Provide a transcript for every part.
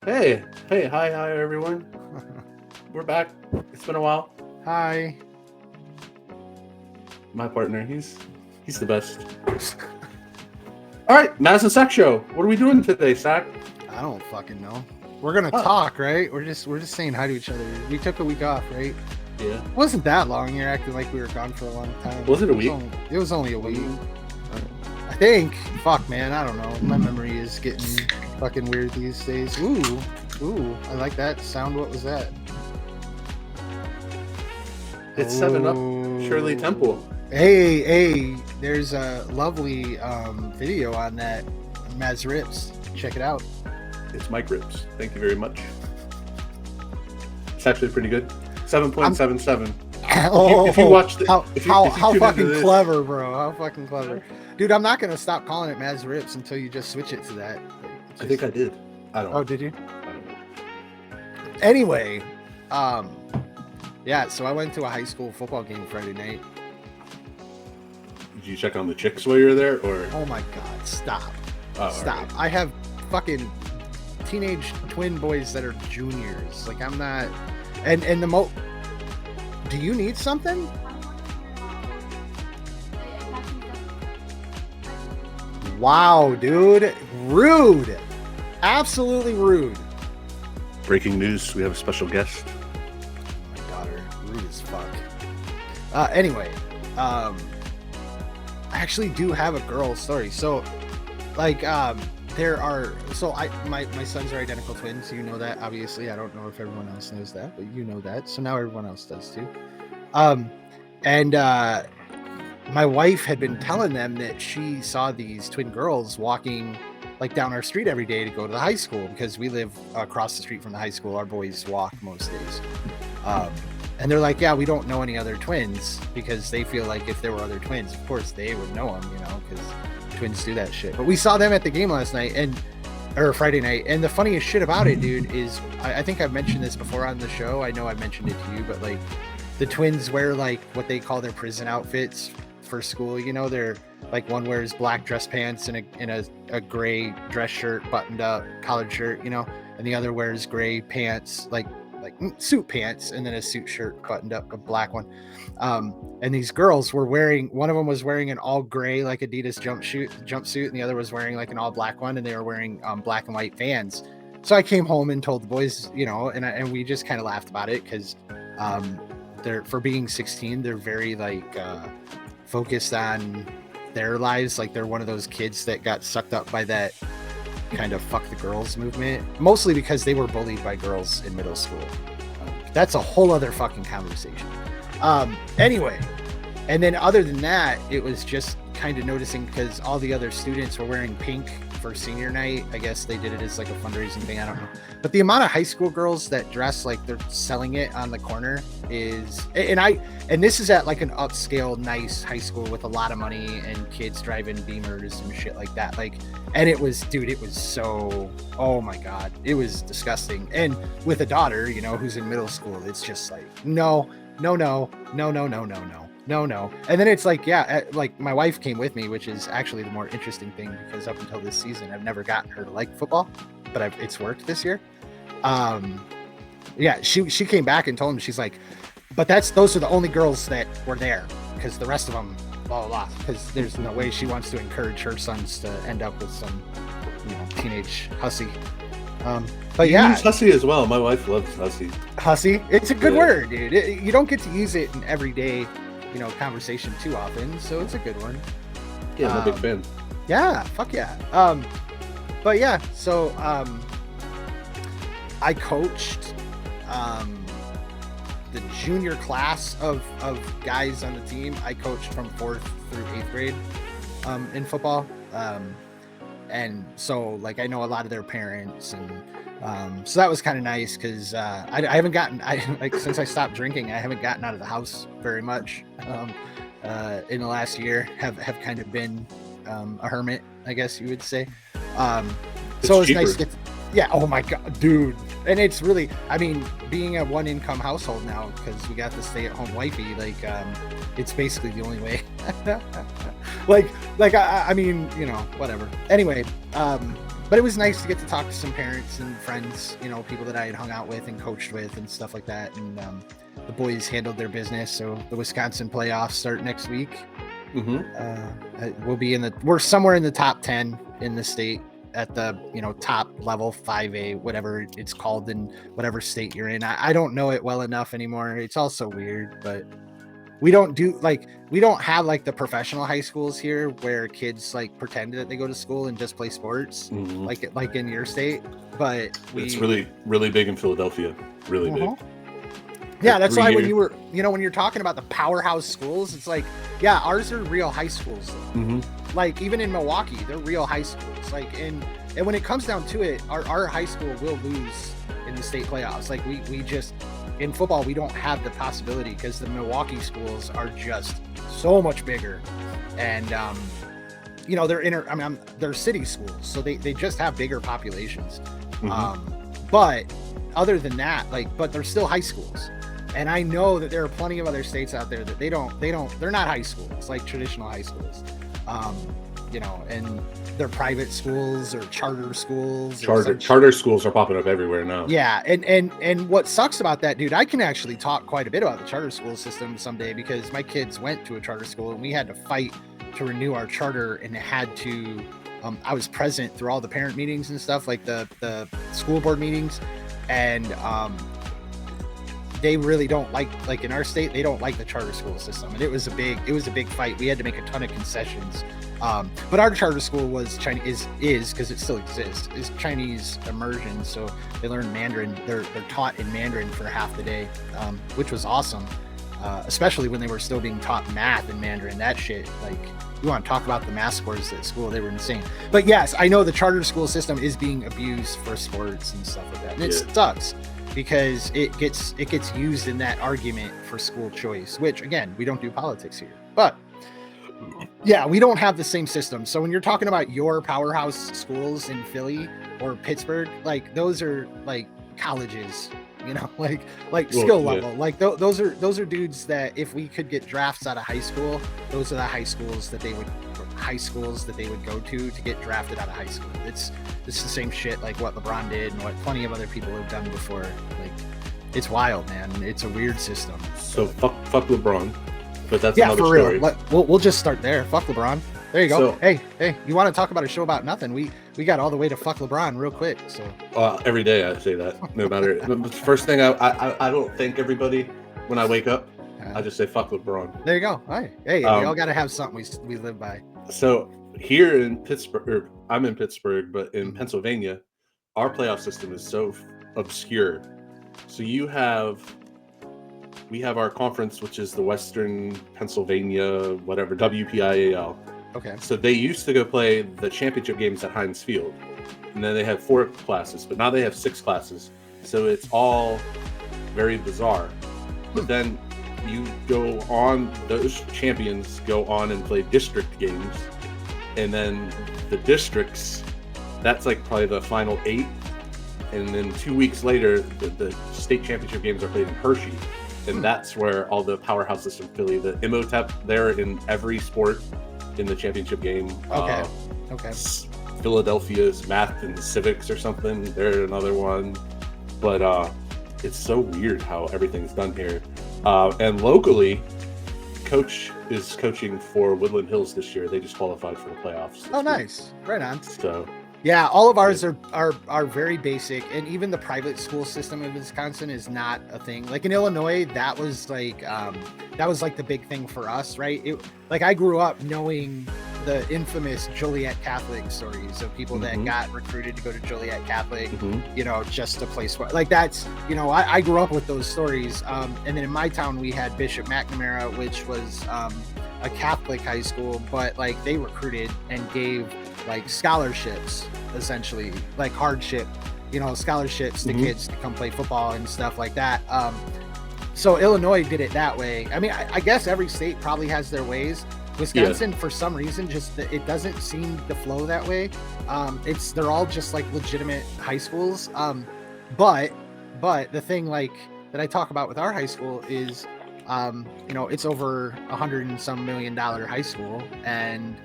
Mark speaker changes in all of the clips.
Speaker 1: Hi, everyone. We're back. It's been a while.
Speaker 2: Hi.
Speaker 1: My partner, he's the best. All right, Maz and Sack show. What are we doing today, Sack?
Speaker 2: I don't fucking know. We're gonna
Speaker 1: Oh.
Speaker 2: talk, right? We're just saying hi to each other. We took a week off, right?
Speaker 1: Yeah.
Speaker 2: It wasn't that long. You're acting like we were gone for a long time.
Speaker 1: Was it a week?
Speaker 2: It was only a week. I think. Fuck, man. I don't know. My memory is getting fucking weird these days. Ooh. I like that sound. What was that?
Speaker 1: It's 7-Up, Shirley
Speaker 2: Oh.
Speaker 1: Temple.
Speaker 2: Hey. There's a lovely video on that Maz Rips. Check it out.
Speaker 1: It's Mike Rips. Thank you very much. It's actually pretty good. 7.77. If you watch the,
Speaker 2: how
Speaker 1: if you tune into
Speaker 2: fucking
Speaker 1: this-
Speaker 2: clever, bro. How fucking clever. Dude, I'm not gonna stop calling it Maz Rips until you just switch it to that.
Speaker 1: I think I did. I don't.
Speaker 2: Oh, did you?
Speaker 1: I don't know.
Speaker 2: Anyway, yeah, so I went to a high school football game Friday night.
Speaker 1: Did you check on the chicks while you were there, or?
Speaker 2: Oh my god, stop.
Speaker 1: Oh,
Speaker 2: Stop.
Speaker 1: alright.
Speaker 2: I have fucking teenage twin boys that are juniors. Like, I'm not. And the do you need something? Wow, dude. Rude. Absolutely rude.
Speaker 1: Breaking news: we have a special guest.
Speaker 2: My daughter, rude as fuck. Anyway, I actually do have a girl story. So, like, there are. So my sons are identical twins. You know that, obviously. I don't know if everyone else knows that, but you know that. So now everyone else does too. And my wife had been telling them that she saw these twin girls walking like down our street every day to go to the high school, because we live across the street from the high school. Our boys walk most days. And they're like, yeah, we don't know any other twins, because they feel like if there were other twins, of course they would know them, you know, because twins do that shit. But we saw them at the game last night, or Friday night. And the funniest shit about it, dude, is I think I've mentioned this before on the show. I know I mentioned it to you, but like the twins wear like what they call their prison outfits for school. You know, they're like, one wears black dress pants and a gray dress shirt, buttoned up collared shirt, you know, and the other wears gray pants, like suit pants, and then a suit shirt buttoned up, a black one. And these girls were wearing, one of them was wearing an all gray like Adidas jumpsuit, and the other was wearing like an all black one, and they were wearing black and white Vans. So I came home and told the boys, you know, and we just kind of laughed about it, because they're, for being 16, they're very like focused on their lives. Like, they're one of those kids that got sucked up by that kind of fuck the girls movement, mostly because they were bullied by girls in middle school. That's a whole other fucking conversation. Anyway, and then other than that, it was just kind of noticing, because all the other students were wearing pink for senior night. I guess they did it as like a fundraising thing, I don't know. But the amount of high school girls that dress like they're selling it on the corner is, and this is at like an upscale nice high school with a lot of money and kids driving Beamers and shit like that. Like, and it was, dude, it was so, oh my god, it was disgusting. And with a daughter, you know, who's in middle school, it's just like, no. And then it's like, yeah, like my wife came with me, which is actually the more interesting thing, because up until this season, I've never gotten her to like football, but it's worked this year. Yeah, she came back and told him, she's like, but those are the only girls that were there, because the rest of them, blah, blah, blah, because there's no way she wants to encourage her sons to end up with some, you know, teenage hussy. But yeah,
Speaker 1: use hussy as well. My wife loves hussy.
Speaker 2: Hussy, it's a good
Speaker 1: Yeah.
Speaker 2: word, dude. You don't get to use it in everyday, you know, conversation too often, so it's a good one.
Speaker 1: Yeah, I'm a big fan.
Speaker 2: Yeah, fuck yeah. But yeah, so I coached the junior class of guys on the team. I coached from 4th through 8th grade in football. And so like I know a lot of their parents, and so that was kind of nice, because I haven't gotten, like, since I stopped drinking, I haven't gotten out of the house very much in the last year. Have kind of been a hermit, I guess you would say. So it's nice to get, yeah, oh my god, dude. And it's really, I mean, being a one-income household now, because we got the stay-at-home wifey, like it's basically the only way. like I mean, you know, whatever. Anyway, But it was nice to get to talk to some parents and friends, you know, people that I had hung out with and coached with and stuff like that. And the boys handled their business. So the Wisconsin playoffs start next week. We'll be we're somewhere in the top 10 in the state at the, you know, top level 5A, whatever it's called in whatever state you're in. I don't know it well enough anymore. It's also weird, but we don't have like the professional high schools here where kids like pretend that they go to school and just play sports like in your state. But
Speaker 1: it's really, really big in Philadelphia. Really big.
Speaker 2: Yeah, that's why when you're talking about the powerhouse schools, it's like, yeah, ours are real high schools. Like even in Milwaukee, they're real high schools. Like and when it comes down to it, our high school will lose in the state playoffs. Like we just in football, we don't have the possibility because the Milwaukee schools are just so much bigger, and you know they're city schools, so they just have bigger populations. But other than that, but they're still high schools. And I know that there are plenty of other states out there that they're not high schools, like traditional high schools. You know, and they're private schools or charter schools.
Speaker 1: Charter schools are popping up everywhere now.
Speaker 2: Yeah, and what sucks about that, dude, I can actually talk quite a bit about the charter school system someday because my kids went to a charter school and we had to fight to renew our charter, and it had to. I was present through all the parent meetings and stuff, like the school board meetings, and they really don't like in our state, they don't like the charter school system, and it was a big fight. We had to make a ton of concessions. But our charter school was Chinese, is because it still exists, is Chinese immersion. So they learn Mandarin. They're taught in Mandarin for half the day, which was awesome. Especially when they were still being taught math in Mandarin. That shit, like, you want to talk about the math scores at school, they were insane. But yes, I know the charter school system is being abused for sports and stuff like that. And it sucks because it gets used in that argument for school choice, which again, we don't do politics here. But yeah, we don't have the same system. So when you're talking about your powerhouse schools in Philly or Pittsburgh, like those are like colleges, you know, like skill level. Like those are dudes that if we could get drafts out of high school, those are the high schools that they would go to get drafted out of high school. It's the same shit like what LeBron did and what plenty of other people have done before. Like it's wild, man. It's a weird system.
Speaker 1: So fuck LeBron. But that's
Speaker 2: yeah,
Speaker 1: another
Speaker 2: for
Speaker 1: story.
Speaker 2: Real. We'll just start there. Fuck LeBron. There you go. So, hey, you want to talk about a show about nothing? We got all the way to fuck LeBron real quick. So
Speaker 1: every day I say that. No matter the first thing I don't thank everybody when I wake up. I just say fuck LeBron.
Speaker 2: There you go. All right. Hey, we all got to have something we live by.
Speaker 1: So here in Pittsburgh, I'm in Pittsburgh, but in Pennsylvania, our playoff system is so obscure. So we have our conference, which is the Western Pennsylvania, whatever, WPIAL.
Speaker 2: Okay.
Speaker 1: So they used to go play the championship games at Heinz Field. And then they had 4 classes, but now they have 6 classes. So it's all very bizarre. But then you go on, those champions go on and play district games. And then the districts, that's like probably the final 8. And then 2 weeks later, the state championship games are played in Hershey. And that's where all the powerhouses from Philly, the Imhotep, they're in every sport in the championship game.
Speaker 2: Okay.
Speaker 1: Philadelphia's math and civics or something, they're another one. But it's so weird how everything's done here. And locally, Coach is coaching for Woodland Hills this year. They just qualified for the playoffs.
Speaker 2: Oh, nice. Right on.
Speaker 1: So
Speaker 2: yeah, all of ours are very basic, and even the private school system in Wisconsin is not a thing. Like in Illinois, that was like the big thing for us, right? Like I grew up knowing the infamous Joliet Catholic stories of people that got recruited to go to Joliet Catholic, you know, just to play sport. Like that's, you know, I grew up with those stories. And then in my town, we had Bishop McNamara, which was a Catholic high school, but like they recruited and gave like scholarships, essentially, like hardship, you know, scholarships to kids to come play football and stuff like that. So Illinois did it that way. I mean, I guess every state probably has their ways. Wisconsin, for some reason, just it doesn't seem to flow that way. They're all just like legitimate high schools. But the thing like that I talk about with our high school is, you know, it's over $100 and some million high school, and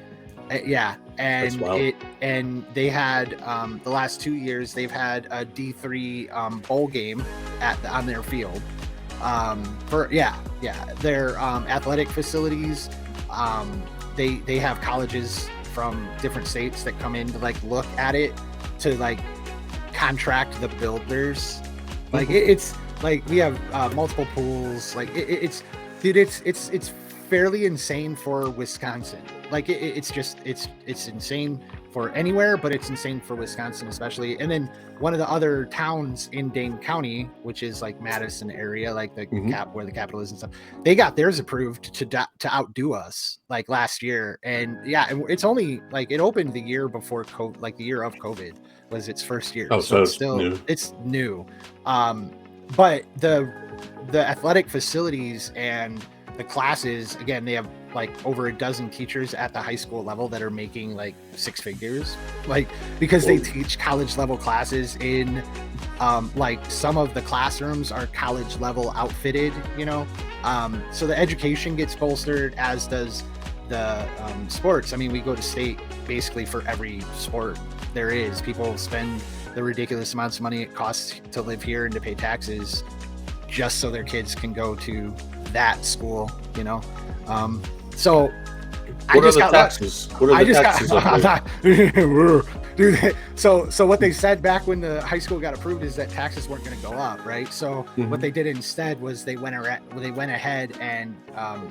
Speaker 2: Yeah,
Speaker 1: That's
Speaker 2: and
Speaker 1: wild.
Speaker 2: they had the last 2 years they've had a D3 bowl game on their field. Their athletic facilities. They have colleges from different states that come in to like look at it to like contract the builders. Like it's like we have multiple pools. Like it's dude, it's fairly insane for Wisconsin. Like it's insane for anywhere, but it's insane for Wisconsin especially. And then one of the other towns in Dane County, which is like Madison area, like the where the capital is and stuff, they got theirs approved to outdo us like last year. And yeah, it's only like it opened the year before COVID, like the year of COVID was its first year.
Speaker 1: Oh, so
Speaker 2: it's still
Speaker 1: new.
Speaker 2: it's new. But the athletic facilities and the classes, again, they have like over a dozen teachers at the high school level that are making like six figures, like because they teach college level classes in like some of the classrooms are college level outfitted, you know. So the education gets bolstered, as does the sports. I mean, we go to state basically for every sport there is. People spend the ridiculous amounts of money it costs to live here and to pay taxes just so their kids can go to that school, you know. So
Speaker 1: What are the taxes? What are the taxes?
Speaker 2: Dude, so what they said back when the high school got approved is that taxes weren't going to go up, right? So what they did instead was they went ahead and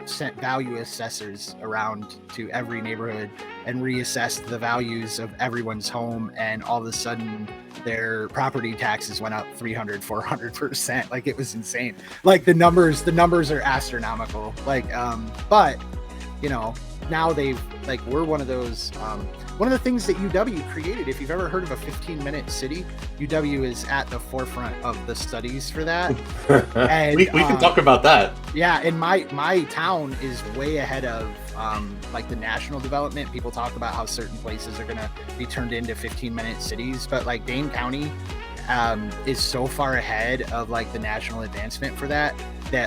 Speaker 2: sent value assessors around to every neighborhood and reassessed the values of everyone's home, and all of a sudden their property taxes went up 300-400%. Like it was insane. Like the numbers are astronomical. Like but you know, now we're one of those one of the things that UW created. If you've ever heard of a 15-minute city, UW is at the forefront of the studies for that. And
Speaker 1: we can talk about that.
Speaker 2: Yeah, and my town is way ahead of like the national development. People talk about how certain places are going to be turned into 15-minute cities, but like Dane County is so far ahead of like the national advancement for that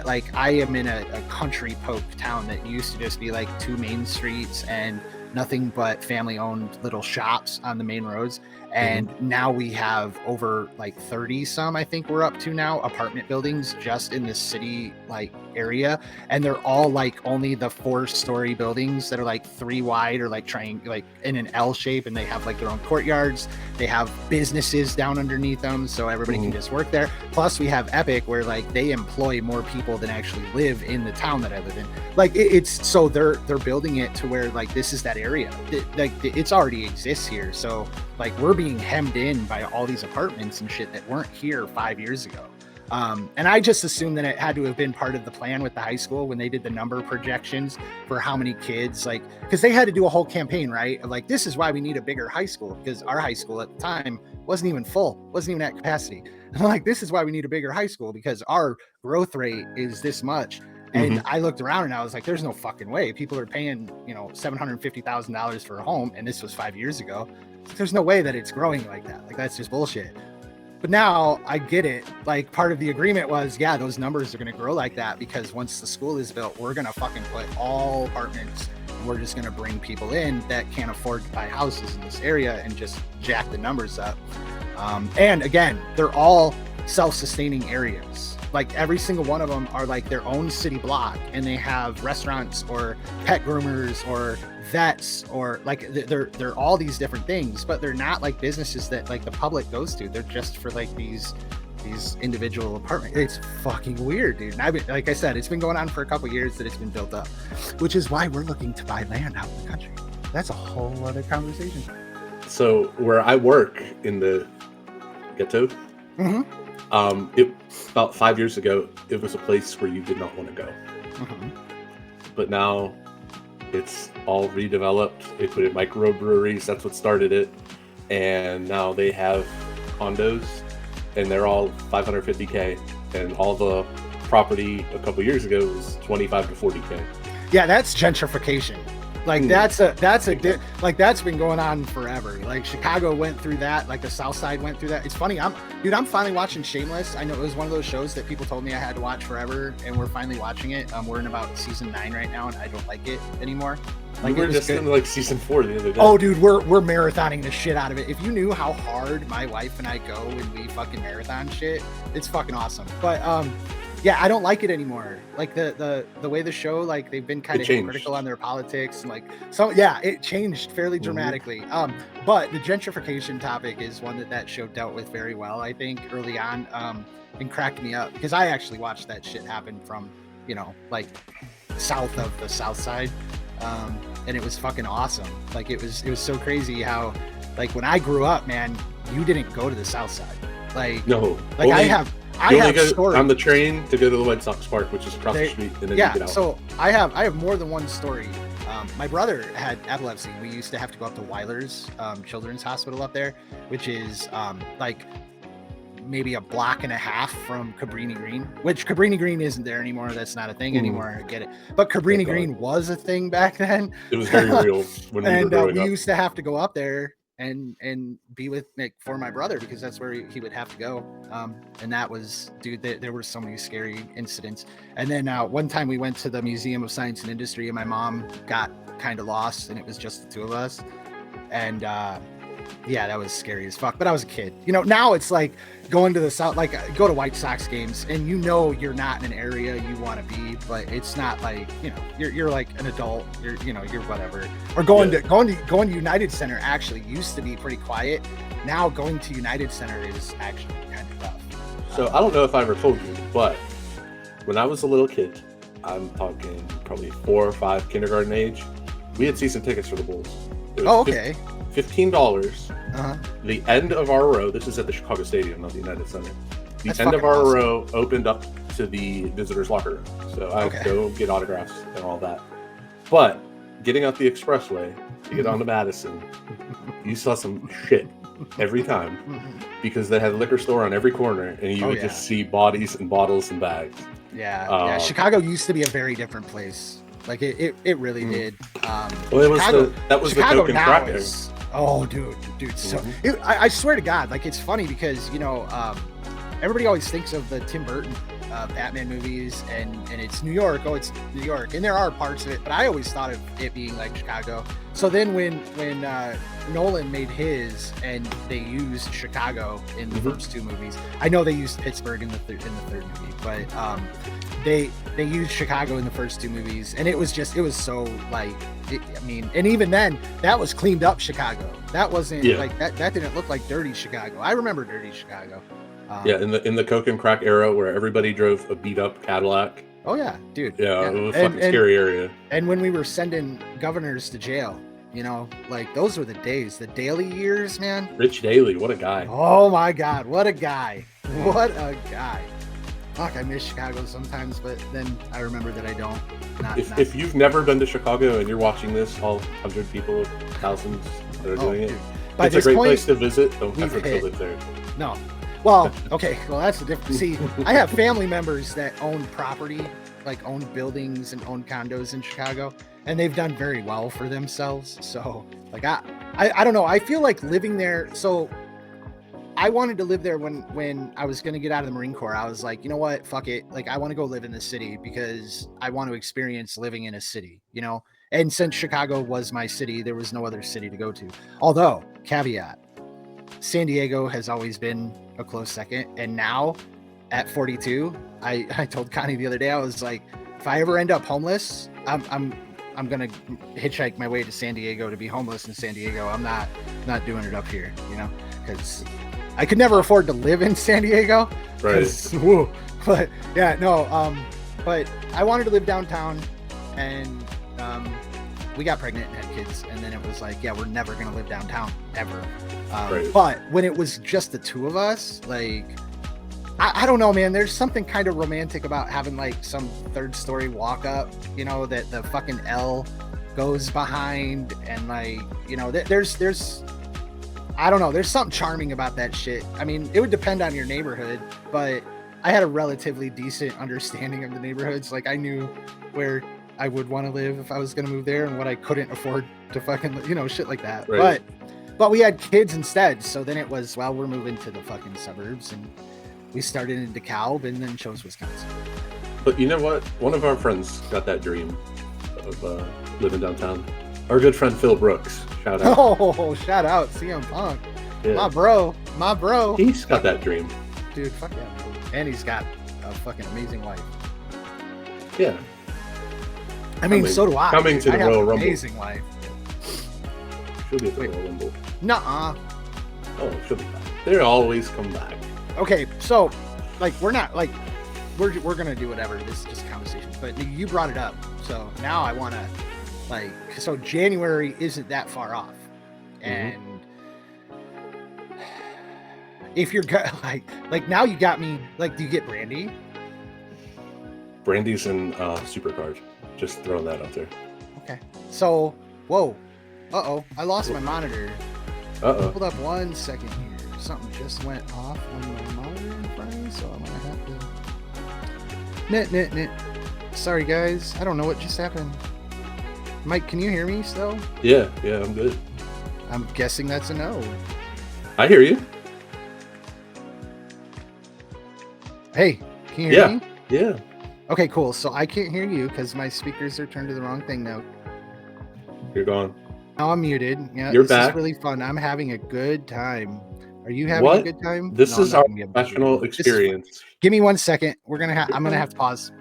Speaker 2: like I am in a country poke town that used to just be like two main streets and nothing but family owned little shops on the main roads. And now we have over like 30 some, I think we're up to now, apartment buildings just in the city like area. And they're all like only the 4-story buildings that are like 3 wide or like like in an L shape, and they have like their own courtyards. They have businesses down underneath them, so everybody can just work there. Plus we have Epic, where like they employ more people than actually live in the town that I live in. Like it's so they're building it to where like this is that area. It's already exists here. So like we're being hemmed in by all these apartments and shit that weren't here 5 years ago. And I just assumed that it had to have been part of the plan with the high school when they did the number projections for how many kids, like, because they had to do a whole campaign, right? Of like, this is why we need a bigger high school, because our high school at the time wasn't even full, wasn't even at capacity. And I'm like, this is why we need a bigger high school, because our growth rate is this much. And I looked around and I was like, there's no fucking way. People are paying, you know, $750,000 for a home. And this was 5 years ago. There's no way that it's growing like that. Like, that's just bullshit. But now I get it. Like, part of the agreement was, yeah, those numbers are going to grow like that, because once the school is built, we're going to fucking put all apartments, and we're just going to bring people in that can't afford to buy houses in this area and just jack the numbers up. And again, they're all self-sustaining areas. Like every single one of them are like their own city block, and they have restaurants or pet groomers or vets, or like they're all these different things, but they're not like businesses that like the public goes to. They're just for like these individual apartments. It's fucking weird, dude. And I've been, like I said, it's been going on for a couple of years that it's been built up, which is why we're looking to buy land out in the country. That's a whole other conversation.
Speaker 1: So where I work in the ghetto, about 5 years ago, it was a place where you did not want to go. But now it's all redeveloped. They put in microbreweries. That's what started it. And now they have condos, and they're all $550K. And all the property a couple years ago was $25 to $40K. Yeah,
Speaker 2: that's gentrification. Like that's been going on forever. Like Chicago went through that, like the South Side went through that. It's funny, I'm finally watching Shameless. I know it was one of those shows that people told me I had to watch forever, and we're finally watching it. We're in about season 9 right now, and I don't like it anymore. Like,
Speaker 1: we
Speaker 2: it
Speaker 1: were
Speaker 2: was
Speaker 1: just
Speaker 2: good.
Speaker 1: in like season 4 the other day.
Speaker 2: Oh, dude, we're marathoning the shit out of it. If you knew how hard my wife and I go when we fucking marathon shit, it's fucking awesome. But yeah, I don't like it anymore. Like the way the show, like they've been kind of critical on their politics and like yeah, it changed fairly dramatically. But the gentrification topic is one that show dealt with very well, I think, early on, and cracked me up because I actually watched that shit happen from, you know, like south of the South Side. And it was fucking awesome. Like it was so crazy how, like, when I grew up, man, you didn't go to the South Side. Like,
Speaker 1: no,
Speaker 2: like I have stories
Speaker 1: on the train to go to the White Sox Park, which is across the street, and then you get out.
Speaker 2: So I have more than one story. My brother had epilepsy. We used to have to go up to Weiler's Children's Hospital up there, which is like maybe a block and a half from Cabrini Green, which Cabrini Green isn't there anymore. That's not a thing anymore. I get it. But Cabrini Green was a thing back then.
Speaker 1: It was very real when we were growing up.
Speaker 2: We used to have to go up there and be with Nick for my brother because that's where he would have to go. And that was, dude, there were so many scary incidents. And then one time we went to the Museum of Science and Industry and my mom got kind of lost and it was just the two of us. And yeah, that was scary as fuck. But I was a kid. You know, now it's like going to the South, like go to White Sox games and you know you're not in an area you want to be, but it's not like, you know, you're like an adult, you're whatever. Or going to United Center actually used to be pretty quiet. Now going to United Center is actually kind of rough.
Speaker 1: So I don't know if I ever told you, but when I was a little kid, I'm talking probably 4 or 5 kindergarten age, we had season tickets for the Bulls.
Speaker 2: Okay.
Speaker 1: $15. The end of our row, this is at the Chicago Stadium, not the United Center. The end of our
Speaker 2: awesome.
Speaker 1: row opened up to the visitors' locker room. So I would go get autographs and all that. But getting up the expressway to get onto Madison, you saw some shit every time because they had a liquor store on every corner and you would just see bodies and bottles and bags.
Speaker 2: Yeah. Chicago used to be a very different place. Like it really did.
Speaker 1: Well, it was that was
Speaker 2: Chicago
Speaker 1: the Coke and crack era.
Speaker 2: Oh, dude. So I swear to God, like it's funny because everybody always thinks of the Tim Burton Batman movies and it's New York. Oh, it's New York, and there are parts of it, but I always thought of it being like Chicago. So then when Nolan made his and they used Chicago in the first 2 movies, I know they used Pittsburgh in the third movie, but they used Chicago in the first 2 movies, and it was so like, and even then that was cleaned up Chicago. That wasn't like that didn't look like dirty Chicago. I remember dirty Chicago.
Speaker 1: In the Coke and crack era where everybody drove a beat up Cadillac.
Speaker 2: Oh yeah, dude.
Speaker 1: Yeah. It was a fucking scary area. And
Speaker 2: when we were sending governors to jail, like those were the days, the Daley years, man.
Speaker 1: Rich Daley, what a guy.
Speaker 2: Oh my God, what a guy. What a guy. Fuck, I miss Chicago sometimes, but then I remember that I don't.
Speaker 1: If you've never been to Chicago and you're watching this, all 100 people, thousands that are doing it, it's a great place to visit. Don't ever live there.
Speaker 2: No. Well, okay. Well, that's the difference. See, I have family members that own property, like own buildings and own condos in Chicago, and they've done very well for themselves. So, like, I don't know. I feel like living there. So, I wanted to live there when I was going to get out of the Marine Corps. I was like, you know what? Fuck it. Like, I want to go live in the city because I want to experience living in a city, And since Chicago was my city, there was no other city to go to. Although, caveat, San Diego has always been a close second. And now at 42, I told Connie the other day, I was like, if I ever end up homeless, I'm going to hitchhike my way to San Diego to be homeless in San Diego. I'm not doing it up here, because I could never afford to live in San Diego.
Speaker 1: Right.
Speaker 2: But yeah, no. But I wanted to live downtown, and we got pregnant and had kids, and then it was like, yeah, we're never going to live downtown ever. But when it was just the two of us, like, I don't know, man, there's something kind of romantic about having like some 3rd story walk up, that the fucking L goes behind, and like, there's I don't know, there's something charming about that shit. I mean, it would depend on your neighborhood, but I had a relatively decent understanding of the neighborhoods. Like, I knew where I would want to live if I was going to move there and what I couldn't afford to fucking, shit like that.
Speaker 1: Right.
Speaker 2: But we had kids instead. So then it was, well, we're moving to the fucking suburbs, and we started in DeKalb and then chose Wisconsin.
Speaker 1: But you know what? One of our friends got that dream of living downtown. Our good friend Phil Brooks. Shout out.
Speaker 2: Oh, shout out CM Punk.
Speaker 1: Yeah.
Speaker 2: My bro.
Speaker 1: He's got that dream.
Speaker 2: Dude, fuck yeah, man. And he's got a fucking amazing wife.
Speaker 1: Yeah.
Speaker 2: I mean, so do I.
Speaker 1: Coming to the Royal Rumble.
Speaker 2: Amazing wife.
Speaker 1: She'll be at the Royal Rumble.
Speaker 2: Nuh-uh.
Speaker 1: Oh, she'll be back. They always come back.
Speaker 2: Okay, so, like, we're not, like, we're gonna do whatever. This is just a conversation. But you brought it up. So now I want to, like, so January isn't that far off. And if you're, like now you got me, like, do you get Brandy?
Speaker 1: Brandy's in Supercard. Just throwing that out there.
Speaker 2: Okay. So, whoa. Uh-oh. I lost my monitor.
Speaker 1: Uh-oh.
Speaker 2: Hold up 1 second here. Something just went off on my monitor in front of me, so I'm going to have to... Knit. Sorry, guys. I don't know what just happened. Mike, can you hear me still?
Speaker 1: Yeah, I'm good.
Speaker 2: I'm guessing that's a no.
Speaker 1: I hear you.
Speaker 2: Hey, can you hear me?
Speaker 1: Yeah.
Speaker 2: Okay, cool. So I can't hear you because my speakers are turned to the wrong thing now.
Speaker 1: You're gone.
Speaker 2: Now I'm muted. Yeah,
Speaker 1: You're
Speaker 2: this
Speaker 1: back.
Speaker 2: is really fun. I'm having a good time. Are you having
Speaker 1: What?
Speaker 2: a good time?
Speaker 1: This
Speaker 2: No,
Speaker 1: is
Speaker 2: I'm not
Speaker 1: our
Speaker 2: gonna be able to hear
Speaker 1: professional
Speaker 2: you. This is
Speaker 1: experience.
Speaker 2: fun. Give me 1 second. I'm gonna have to pause.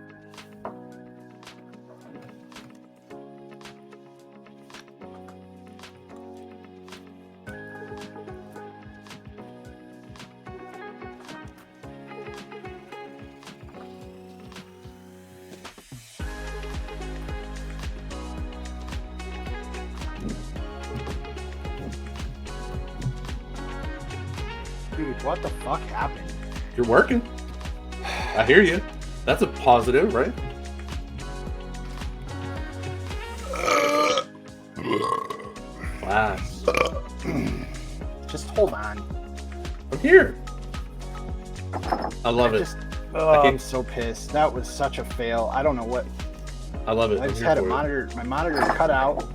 Speaker 2: Dude, what the fuck happened?
Speaker 1: You're working. I hear you. That's a positive, right? Class.
Speaker 2: Just hold on.
Speaker 1: I'm here. I love it.
Speaker 2: I'm so pissed. That was such a fail. I don't know what.
Speaker 1: I love it.
Speaker 2: I just had my monitor cut out,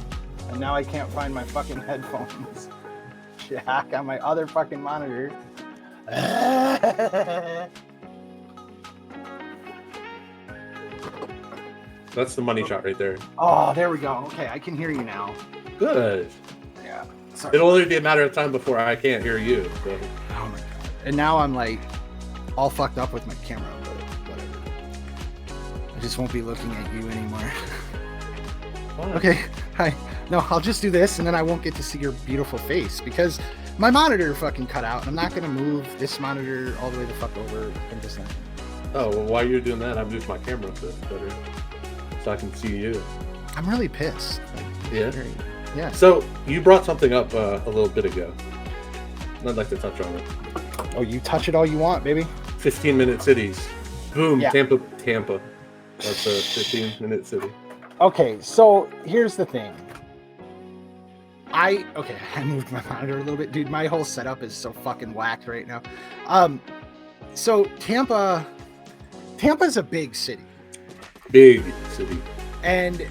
Speaker 2: and now I can't find my fucking headphones jack on my other fucking monitor.
Speaker 1: That's the money shot right there.
Speaker 2: Oh, there we go. Okay, I can hear you now.
Speaker 1: Good.
Speaker 2: Yeah. Sorry.
Speaker 1: It'll only be a matter of time before I can't hear you. So.
Speaker 2: Oh my god. And now I'm like all fucked up with my camera, but whatever. I just won't be looking at you anymore.
Speaker 1: Fine.
Speaker 2: Okay. Hi. No, I'll just do this and then I won't get to see your beautiful face because my monitor fucking cut out and I'm not gonna move this monitor all the way the fuck over. I'm just not.
Speaker 1: Oh, well, while you're doing that, I've moved my camera a bit better so I can see you.
Speaker 2: I'm really pissed. Like,
Speaker 1: Yeah?
Speaker 2: Yeah.
Speaker 1: So, you brought something up a little bit ago. I'd like to touch on it.
Speaker 2: Oh, you touch it all you want, baby.
Speaker 1: 15-minute cities. Boom,
Speaker 2: Yeah.
Speaker 1: Tampa. That's a 15-minute city.
Speaker 2: Okay, so here's the thing. I moved my monitor a little bit. Dude, my whole setup is so fucking whacked right now. So Tampa's a big city.
Speaker 1: Big city.
Speaker 2: And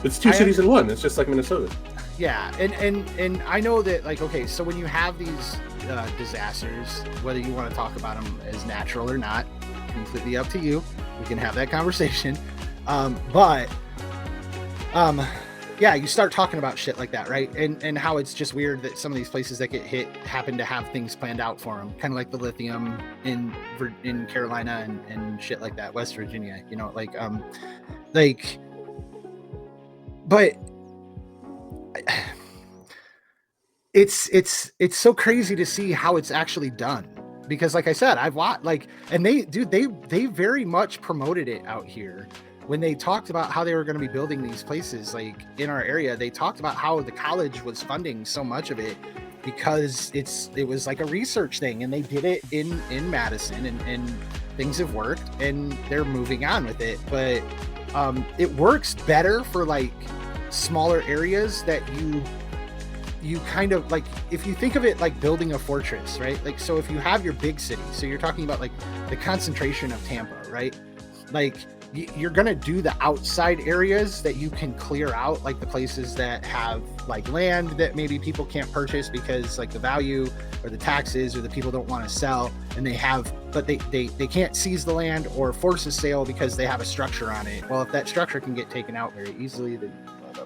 Speaker 1: It's two cities in one. It's just like Minnesota.
Speaker 2: yeah, and I know that, like, okay, so when you have these disasters, whether you want to talk about them as natural or not, completely up to you. We can have that conversation. Yeah, you start talking about shit like that, right? And how it's just weird that some of these places that get hit happen to have things planned out for them, kind of like the lithium in Carolina and shit like that, West Virginia, you know, but it's so crazy to see how it's actually done, because like I said, I've watched, like, and they very much promoted it out here. When they talked about how they were going to be building these places, like in our area, they talked about how the college was funding so much of it because it was like a research thing, and they did it in Madison, and things have worked, and they're moving on with it. But it works better for like smaller areas that you kind of like, if you think of it like building a fortress, right? Like, so if you have your big city, so you're talking about like the concentration of Tampa, right? Like, you're gonna do the outside areas that you can clear out, like the places that have like land that maybe people can't purchase because like the value or the taxes, or the people don't want to sell, and they can't seize the land or force a sale because they have a structure on it. Well, if that structure can get taken out very easily, then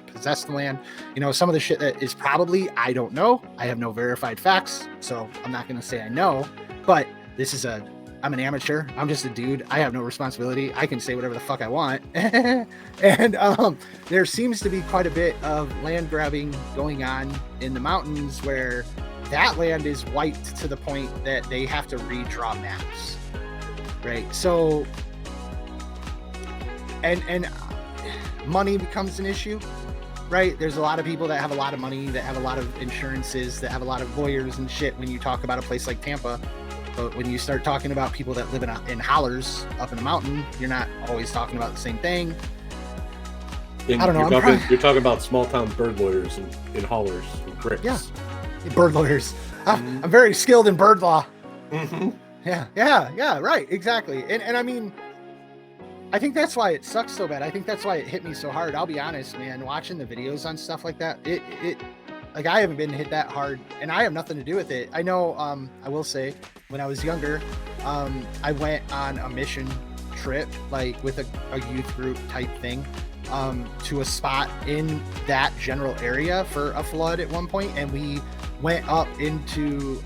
Speaker 2: possess the land. You know, some of the shit that is probably, I don't know. I have no verified facts, so I'm not going to say I know. But I'm an amateur. I'm just a dude. I have no responsibility. I can say whatever the fuck I want. And there seems to be quite a bit of land grabbing going on in the mountains where that land is wiped to the point that they have to redraw maps. Right. So, and money becomes an issue, right? There's a lot of people that have a lot of money, that have a lot of insurances, that have a lot of lawyers and shit when you talk about a place like Tampa. But when you start talking about people that live in hollers up in the mountain, you're not always talking about the same thing. I don't know.
Speaker 1: You're talking about small town bird lawyers in hollers and cricks.
Speaker 2: Yeah, bird lawyers. I'm very skilled in bird law.
Speaker 1: Mm-hmm.
Speaker 2: Yeah, right, exactly. And I mean, I think that's why it sucks so bad. I think that's why it hit me so hard. I'll be honest, man. Watching the videos on stuff like that, it like I haven't been hit that hard, and I have nothing to do with it. I know. I will say, when I was younger, I went on a mission trip, like with a youth group type thing, to a spot in that general area for a flood at one point, and we went up into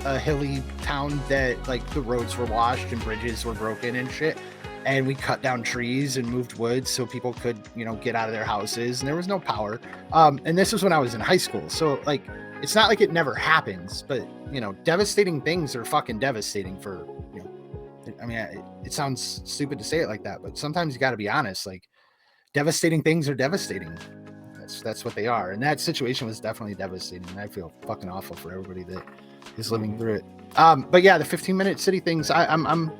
Speaker 2: a hilly town that like the roads were washed and bridges were broken and shit. And we cut down trees and moved woods so people could, get out of their houses, and there was no power. And this was when I was in high school. So like, it's not like it never happens, but devastating things are fucking devastating for, I mean, it sounds stupid to say it like that, but sometimes you got to be honest. Like, devastating things are devastating. That's what they are. And that situation was definitely devastating. And I feel fucking awful for everybody that is living through it. But yeah, the 15-minute city things, I'm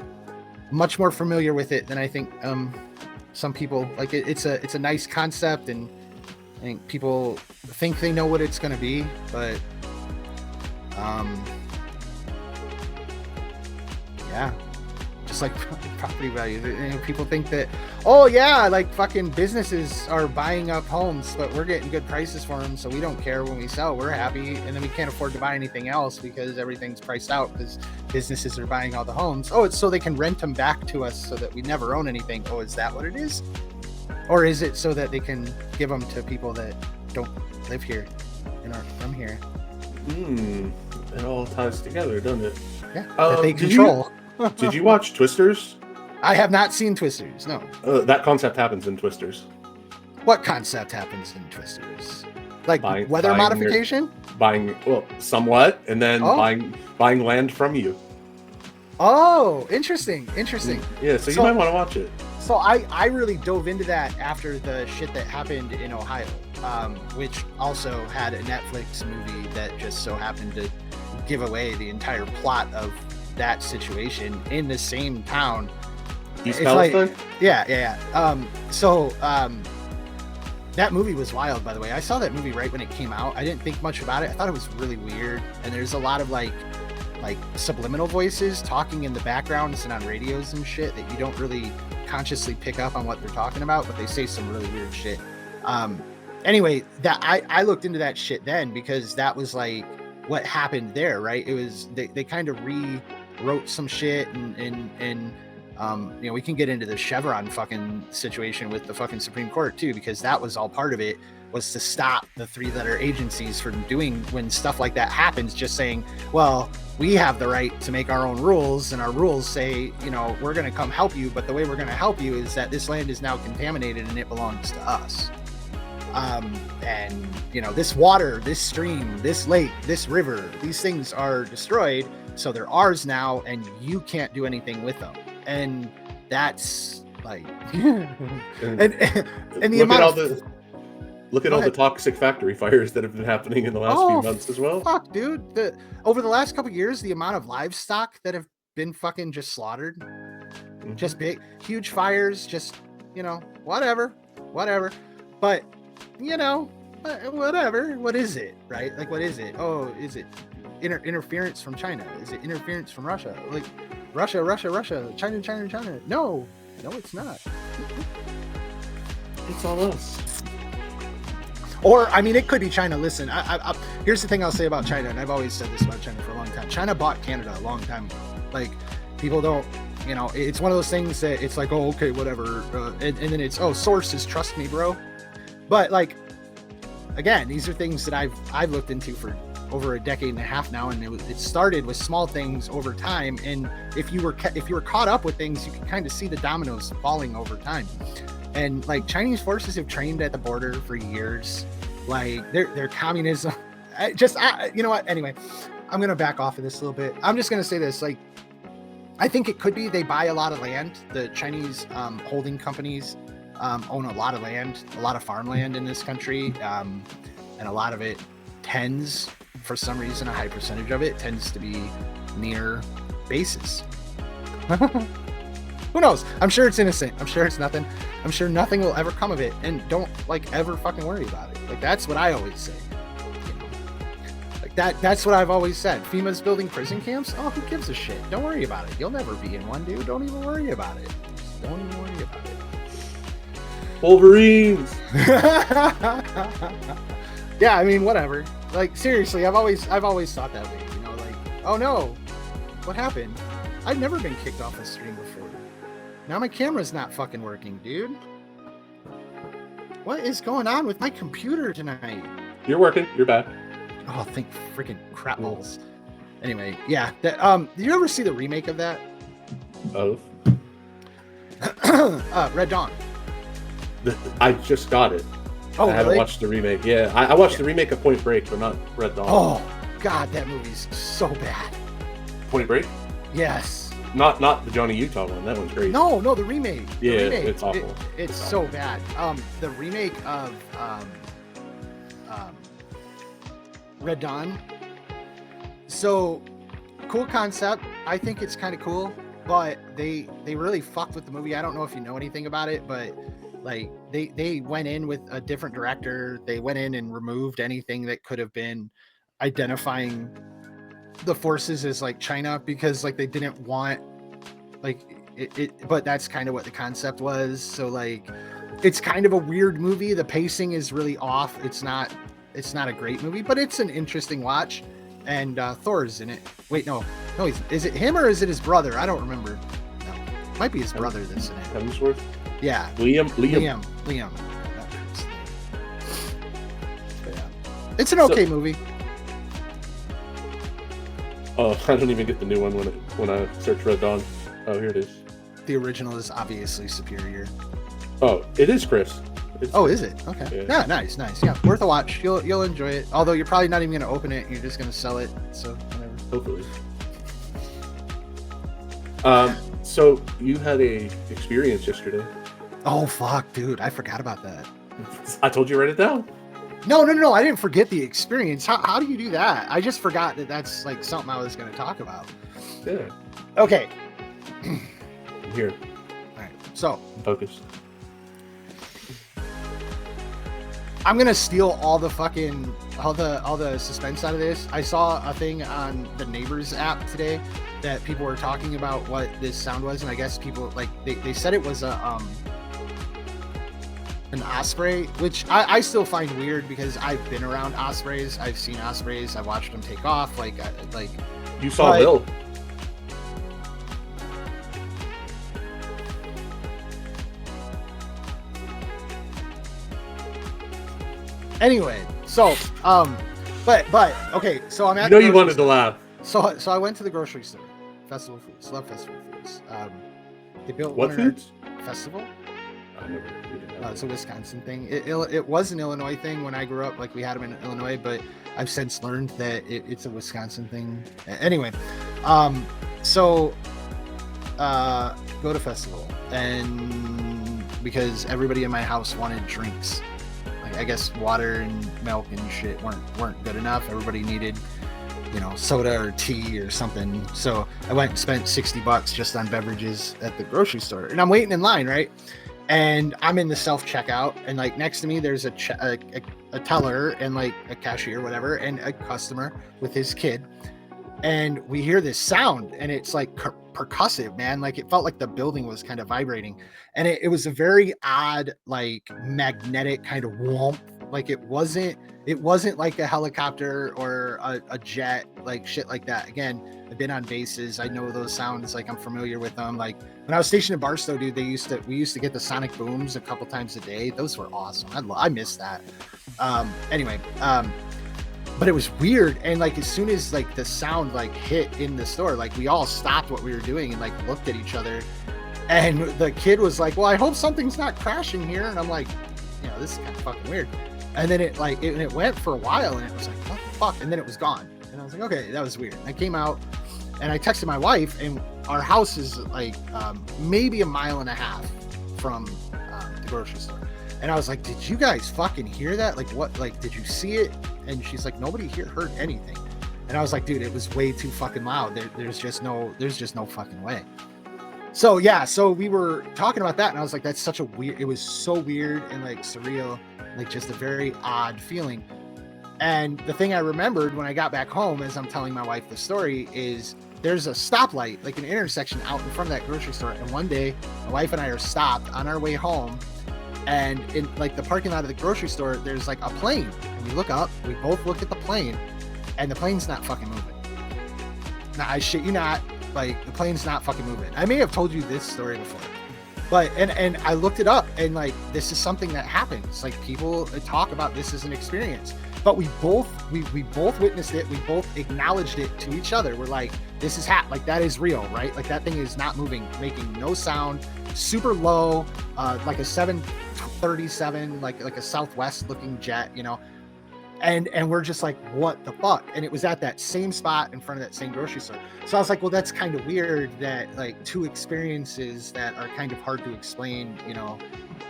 Speaker 2: much more familiar with it than I think some people. Like, it's a nice concept, and I think people think they know what it's going to be, but yeah, just like property values, people think that, oh yeah, like fucking businesses are buying up homes, but we're getting good prices for them, so we don't care when we sell, we're happy, and then we can't afford to buy anything else because everything's priced out because businesses are buying all the homes. Oh, it's so they can rent them back to us so that we never own anything. Oh, is that what it is? Or is it so that they can give them to people that don't live here and aren't from here?
Speaker 1: It all ties together, doesn't it?
Speaker 2: Yeah, that they control.
Speaker 1: Did you watch Twisters?
Speaker 2: I have not seen Twisters, no.
Speaker 1: That concept happens in Twisters.
Speaker 2: What concept happens in Twisters? Like weather modification?
Speaker 1: Somewhat, and then buying land from you.
Speaker 2: Oh, interesting.
Speaker 1: Yeah, so you might want to watch it.
Speaker 2: So I really dove into that after the shit that happened in Ohio, which also had a Netflix movie that just so happened to give away the entire plot of that situation in the same town.
Speaker 1: East Palestine?
Speaker 2: Yeah. That movie was wild, by the way. I saw that movie right when it came out. I didn't think much about it. I thought it was really weird, and there's a lot of like subliminal voices talking in the backgrounds and on radios and shit that you don't really consciously pick up on what they're talking about, but they say some really weird shit. Anyway, that I looked into that shit then because that was like what happened there, right? It was they kind of rewrote some shit, and we can get into the Chevron fucking situation with the fucking Supreme Court too, because that was all part of it, was to stop the three-letter agencies from doing, when stuff like that happens, just saying, well, we have the right to make our own rules, and our rules say, we're going to come help you, but the way we're going to help you is that this land is now contaminated and it belongs to us. And this water, this stream, this lake, this river, these things are destroyed, so they're ours now, and you can't do anything with them. And that's like, and the amount
Speaker 1: look at all the toxic factory fires that have been happening in the last few months as well.
Speaker 2: Fuck, dude. Over the last couple of years, the amount of livestock that have been fucking just slaughtered, just big, huge fires, just, whatever. But, whatever. What is it, right? Like, what is it? Oh, is it interference from China? Is it interference from Russia? Like, Russia, China. No, it's not.
Speaker 1: It's all us.
Speaker 2: Or, I mean, it could be China. Listen, I here's the thing I'll say about China, and I've always said this about China for a long time. China bought Canada a long time ago. Like, people don't, it's one of those things that it's like, oh, okay, whatever. And then it's, oh, sources, trust me, bro. But like, again, these are things that I've looked into for over a decade and a half now, and it started with small things over time. And if you were caught up with things, you can kind of see the dominoes falling over time. And like, Chinese forces have trained at the border for years. Like, their communism. You know what? Anyway, I'm gonna back off of this a little bit. I'm just gonna say this. Like, I think it could be they buy a lot of land. The Chinese holding companies own a lot of land, a lot of farmland in this country, and a lot of it tends, for some reason, a high percentage of it tends to be near bases. Who knows? I'm sure it's innocent. I'm sure it's nothing. I'm sure nothing will ever come of it. And don't like ever fucking worry about it. Like, that's what I always say. You know? Like that's what I've always said. FEMA's building prison camps. Oh, who gives a shit? Don't worry about it. You'll never be in one, dude. Don't even worry about it. Just don't even worry about it.
Speaker 1: Wolverines.
Speaker 2: Yeah, I mean, whatever. Like, seriously, I've always thought that way. You know, like, oh no, what happened? I've never been kicked off a stream before. Now my camera's not fucking working, dude. What is going on with my computer tonight?
Speaker 1: You're working. You're back.
Speaker 2: Oh, think freaking crap balls. Anyway, yeah. That, did you ever see the remake of that?
Speaker 1: Of?
Speaker 2: Red Dawn.
Speaker 1: I just got it.
Speaker 2: Oh,
Speaker 1: I haven't
Speaker 2: really?
Speaker 1: watched the remake. Yeah, I watched the remake of Point Break, but not Red Dawn.
Speaker 2: Oh, God, that movie's so bad.
Speaker 1: Point Break?
Speaker 2: Yes.
Speaker 1: Not the Johnny Utah one. That one's great.
Speaker 2: No, the remake. The
Speaker 1: Yeah,
Speaker 2: remake.
Speaker 1: it's awful.
Speaker 2: It's so bad. The remake of Red Dawn. So, cool concept. I think it's kind of cool, but they really fucked with the movie. I don't know if you know anything about it, but like, they went in with a different director. They went in and removed anything that could have been identifying the forces as like China, because like they didn't want like it but that's kind of what the concept was. So like, it's kind of a weird movie. The pacing is really off. It's not a great movie, but it's an interesting watch. And Thor's in it. Wait, no, is it him or is it his brother? I don't remember. No, might be his brother that's in it.
Speaker 1: Hemsworth?
Speaker 2: Yeah,
Speaker 1: Liam.
Speaker 2: But yeah. It's an okay movie.
Speaker 1: Oh, I don't even get the new one when I search Red Dawn. Oh, here it is.
Speaker 2: The original is obviously superior.
Speaker 1: Oh, it is Chris.
Speaker 2: Oh, is it? Okay. Yeah, nice. Yeah, worth a watch. You'll enjoy it. Although you're probably not even going to open it. You're just going to sell it. So whatever.
Speaker 1: Hopefully. So you had a experience yesterday.
Speaker 2: Oh fuck, dude! I forgot about that.
Speaker 1: I told you to write it down.
Speaker 2: No. I didn't forget the experience. How do you do that? I just forgot that's like something I was going to talk about.
Speaker 1: Yeah.
Speaker 2: Okay.
Speaker 1: I'm here.
Speaker 2: All right. So
Speaker 1: Focus.
Speaker 2: I'm gonna steal all the suspense out of this. I saw a thing on the Neighbors app today that people were talking about what this sound was, and I guess people like they said it was an osprey, which I still find weird because I've been around ospreys. I've seen ospreys. I've watched them take off. Like
Speaker 1: you saw Bill.
Speaker 2: Anyway, so but okay, so I'm at.
Speaker 1: You wanted to laugh.
Speaker 2: So I went to the grocery store. Festival Foods, love Festival Foods. They built
Speaker 1: what foods?
Speaker 2: Festival.
Speaker 1: I never.
Speaker 2: It's a Wisconsin thing. It was an Illinois thing when I grew up. Like, we had them in Illinois, but I've since learned that it's a Wisconsin thing. Anyway, so go to Festival, and because everybody in my house wanted drinks. I guess water and milk and shit weren't good enough. Everybody needed, soda or tea or something. So I went and spent $60 just on beverages at the grocery store. And I'm waiting in line, right? And I'm in the self-checkout, and like next to me there's a teller and like a cashier, whatever, and a customer with his kid. And we hear this sound, and it's like percussive, man. Like, it felt like the building was kind of vibrating, and it was a very odd, like, magnetic kind of whomp Like it wasn't like a helicopter or a jet, like shit like that. Again, I've been on bases. I know those sounds, like I'm familiar with them. Like when I was stationed in Barstow, dude, we used to get the sonic booms a couple times a day. Those were awesome. I miss that. Anyway, but it was weird. And like, as soon as like the sound like hit in the store, like we all stopped what we were doing and like looked at each other. And the kid was like, well, I hope something's not crashing here. And I'm like, you know, this is kind of fucking weird. And then it went for a while and it was like, what the fuck? And then it was gone. And I was like, okay, that was weird. And I came out and I texted my wife, and our house is like maybe 1.5 miles from the grocery store. And I was like, did you guys fucking hear that? Like, what, like, did you see it? And she's like, nobody here heard anything. And I was like, dude, it was way too fucking loud. There's just no fucking way. So yeah, so we were talking about that, and I was like, that's such a weird, it was so weird and like surreal, like just a very odd feeling. And the thing I remembered when I got back home, as I'm telling my wife the story, is there's a stoplight, like an intersection out in front of that grocery store. And one day, my wife and I are stopped on our way home, and in like the parking lot of the grocery store, there's like a plane. And we look up, we both look at the plane, and the plane's not fucking moving. Now, I shit you not, like the plane's not fucking moving. I may have told you this story before, but and I looked it up, and like this is something that happens. Like people talk about this as an experience, but we both witnessed it. We both acknowledged it to each other. We're like, this is like that is real, right? Like that thing is not moving, making no sound, super low, like a 737, like a Southwest looking jet, you know. And we're just like, what the fuck? And it was at that same spot in front of that same grocery store. So I was like, well, that's kind of weird that like two experiences that are kind of hard to explain, you know,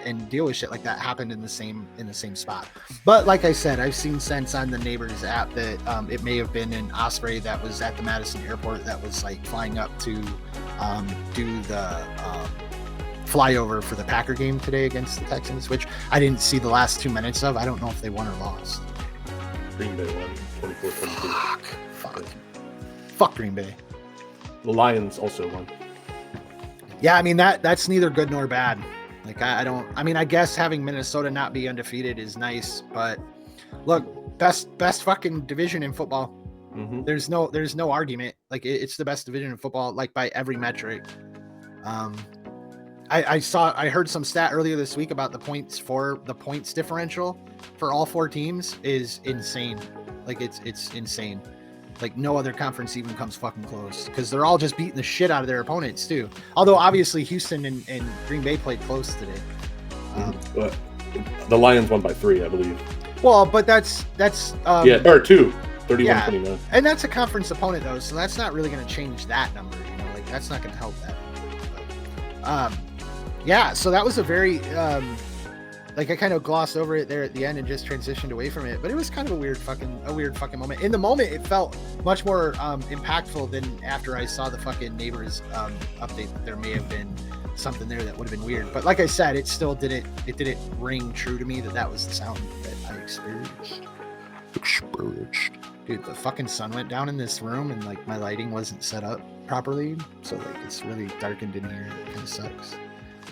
Speaker 2: and deal with shit like that happened in the same spot. But like I said, I've seen since on the Neighbors app that it may have been an Osprey that was at the Madison airport that was like flying up to do the flyover for the Packer game today against the Texans, which I didn't see the last 2 minutes of. I don't know if they won or lost.
Speaker 1: Green Bay won 24-22.
Speaker 2: Fuck Green Bay.
Speaker 1: The Lions also won.
Speaker 2: Yeah, I mean that's neither good nor bad. Like I mean, I guess having Minnesota not be undefeated is nice, but look, best fucking division in football. Mm-hmm. There's no argument. Like it's the best division in football, like by every metric. I heard some stat earlier this week about the points differential for all four teams is insane. Like it's insane. Like no other conference even comes fucking close, because they're all just beating the shit out of their opponents too. Although obviously Houston and Green Bay played close today.
Speaker 1: But the Lions won by 3, I believe.
Speaker 2: Well, but that's
Speaker 1: yeah, or 2, 31-29.
Speaker 2: Yeah. And that's a conference opponent though, so that's not really going to change that number. You know, like that's not going to help that. But, yeah, so that was a very like I kind of glossed over it there at the end and just transitioned away from it, but it was kind of a weird fucking moment. In the moment, it felt much more impactful than after I saw the fucking Neighbors update that there may have been something there that would have been weird. But like I said, it still didn't ring true to me that was the sound that I experienced. Dude, the fucking sun went down in this room and like my lighting wasn't set up properly, so like it's really darkened in here. It kind of sucks.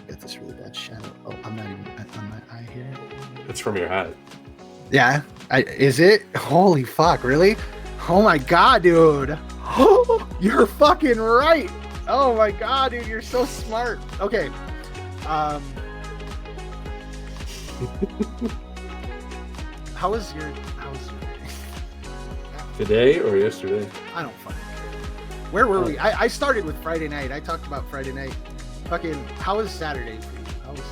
Speaker 2: Got this really bad shadow. Oh, I'm not even on my eye here.
Speaker 1: It's from your hat.
Speaker 2: Yeah, is it? Holy fuck, really? Oh my god, dude. You're fucking right. Oh my god, dude, you're so smart. Okay. How was your day?
Speaker 1: Today or yesterday?
Speaker 2: I don't fucking care. Where were we? I started with Friday night. I talked about Friday night. Fucking, how was Saturday for you? How was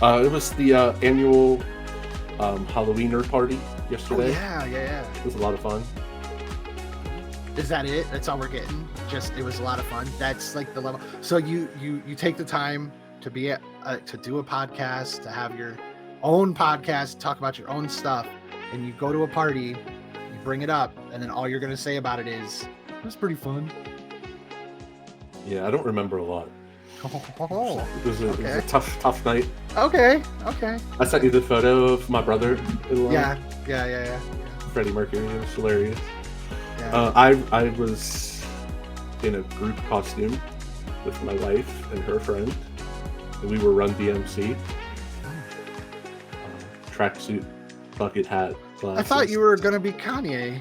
Speaker 2: Saturday?
Speaker 1: It was the annual Halloweener party yesterday.
Speaker 2: Oh, yeah.
Speaker 1: It was a lot of fun.
Speaker 2: Is that it? That's all we're getting? Just, it was a lot of fun. That's like the level. So you take the time to be to do a podcast, to have your own podcast, talk about your own stuff, and you go to a party, you bring it up, and then all you're gonna say about it is, it was pretty fun.
Speaker 1: Yeah, I don't remember a lot.
Speaker 2: Oh,
Speaker 1: it was a tough night.
Speaker 2: Okay.
Speaker 1: I sent you the photo of my brother-in-law.
Speaker 2: Yeah.
Speaker 1: Freddie Mercury. It was hilarious.
Speaker 2: Yeah.
Speaker 1: I was in a group costume with my wife and her friend, and we were Run DMC. Tracksuit bucket hat glasses.
Speaker 2: I thought you were gonna be Kanye.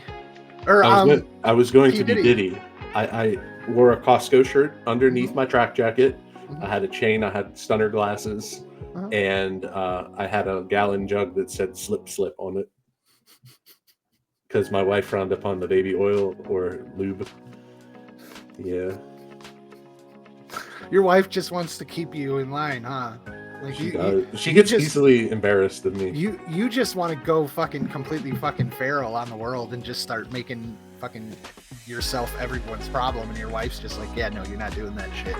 Speaker 2: Or
Speaker 1: I was going to be
Speaker 2: Diddy.
Speaker 1: Diddy. I wore a Costco shirt underneath
Speaker 2: Mhm.
Speaker 1: my track jacket.
Speaker 2: Mhm.
Speaker 1: I had a chain. I had stunner glasses,
Speaker 2: Uh-huh.
Speaker 1: and I had a gallon jug that said "slip slip" on it because my wife frowned upon the baby oil or lube. Yeah,
Speaker 2: Your wife just wants to keep you in line, huh? Like
Speaker 1: she does. She gets
Speaker 2: just,
Speaker 1: easily embarrassed of me.
Speaker 2: You just want to go fucking completely fucking feral on the world and just start making fucking yourself everyone's problem, and your wife's just like, yeah, no, you're not doing that shit.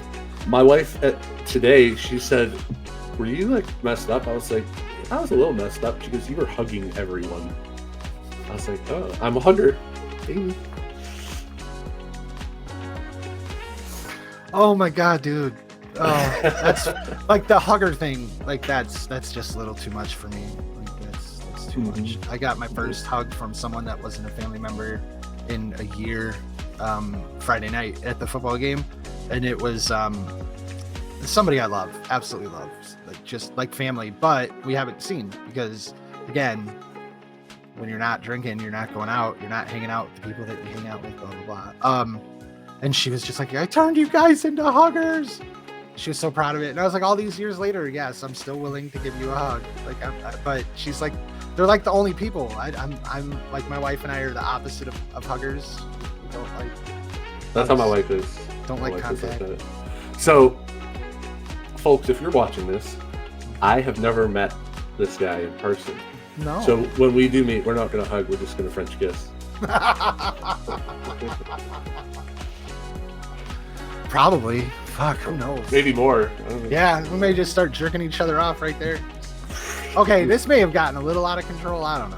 Speaker 1: My wife today, she said, "Were you like messed up?" I was like, "I was a little messed up." She goes, "You were hugging everyone." I was like, "Oh, I'm a hugger."
Speaker 2: Oh my god, dude. Oh, that's like the hugger thing. Like that's just a little too much for me. Like that's too much. I got my first hug from someone that wasn't a family member in a year, Friday night at the football game, and it was somebody I love, absolutely love, like just like family, but we haven't seen because again, when you're not drinking, you're not going out, you're not hanging out with the people that you hang out with, blah blah blah. And she was just like, I turned you guys into huggers. She was so proud of it. And I was like, all these years later, yes, I'm still willing to give you a hug. Like, but she's like, they're like the only people. I'm like, my wife and I are the opposite of huggers. We don't like.
Speaker 1: That's how my wife is.
Speaker 2: Don't like contact.
Speaker 1: Like so, folks, if you're watching this, I have never met this guy in person.
Speaker 2: No.
Speaker 1: So when we do meet, we're not going to hug. We're just going to French kiss.
Speaker 2: Probably. Fuck, who knows?
Speaker 1: Maybe more.
Speaker 2: Yeah, we may just start jerking each other off right there. Okay, this may have gotten a little out of control. I don't know.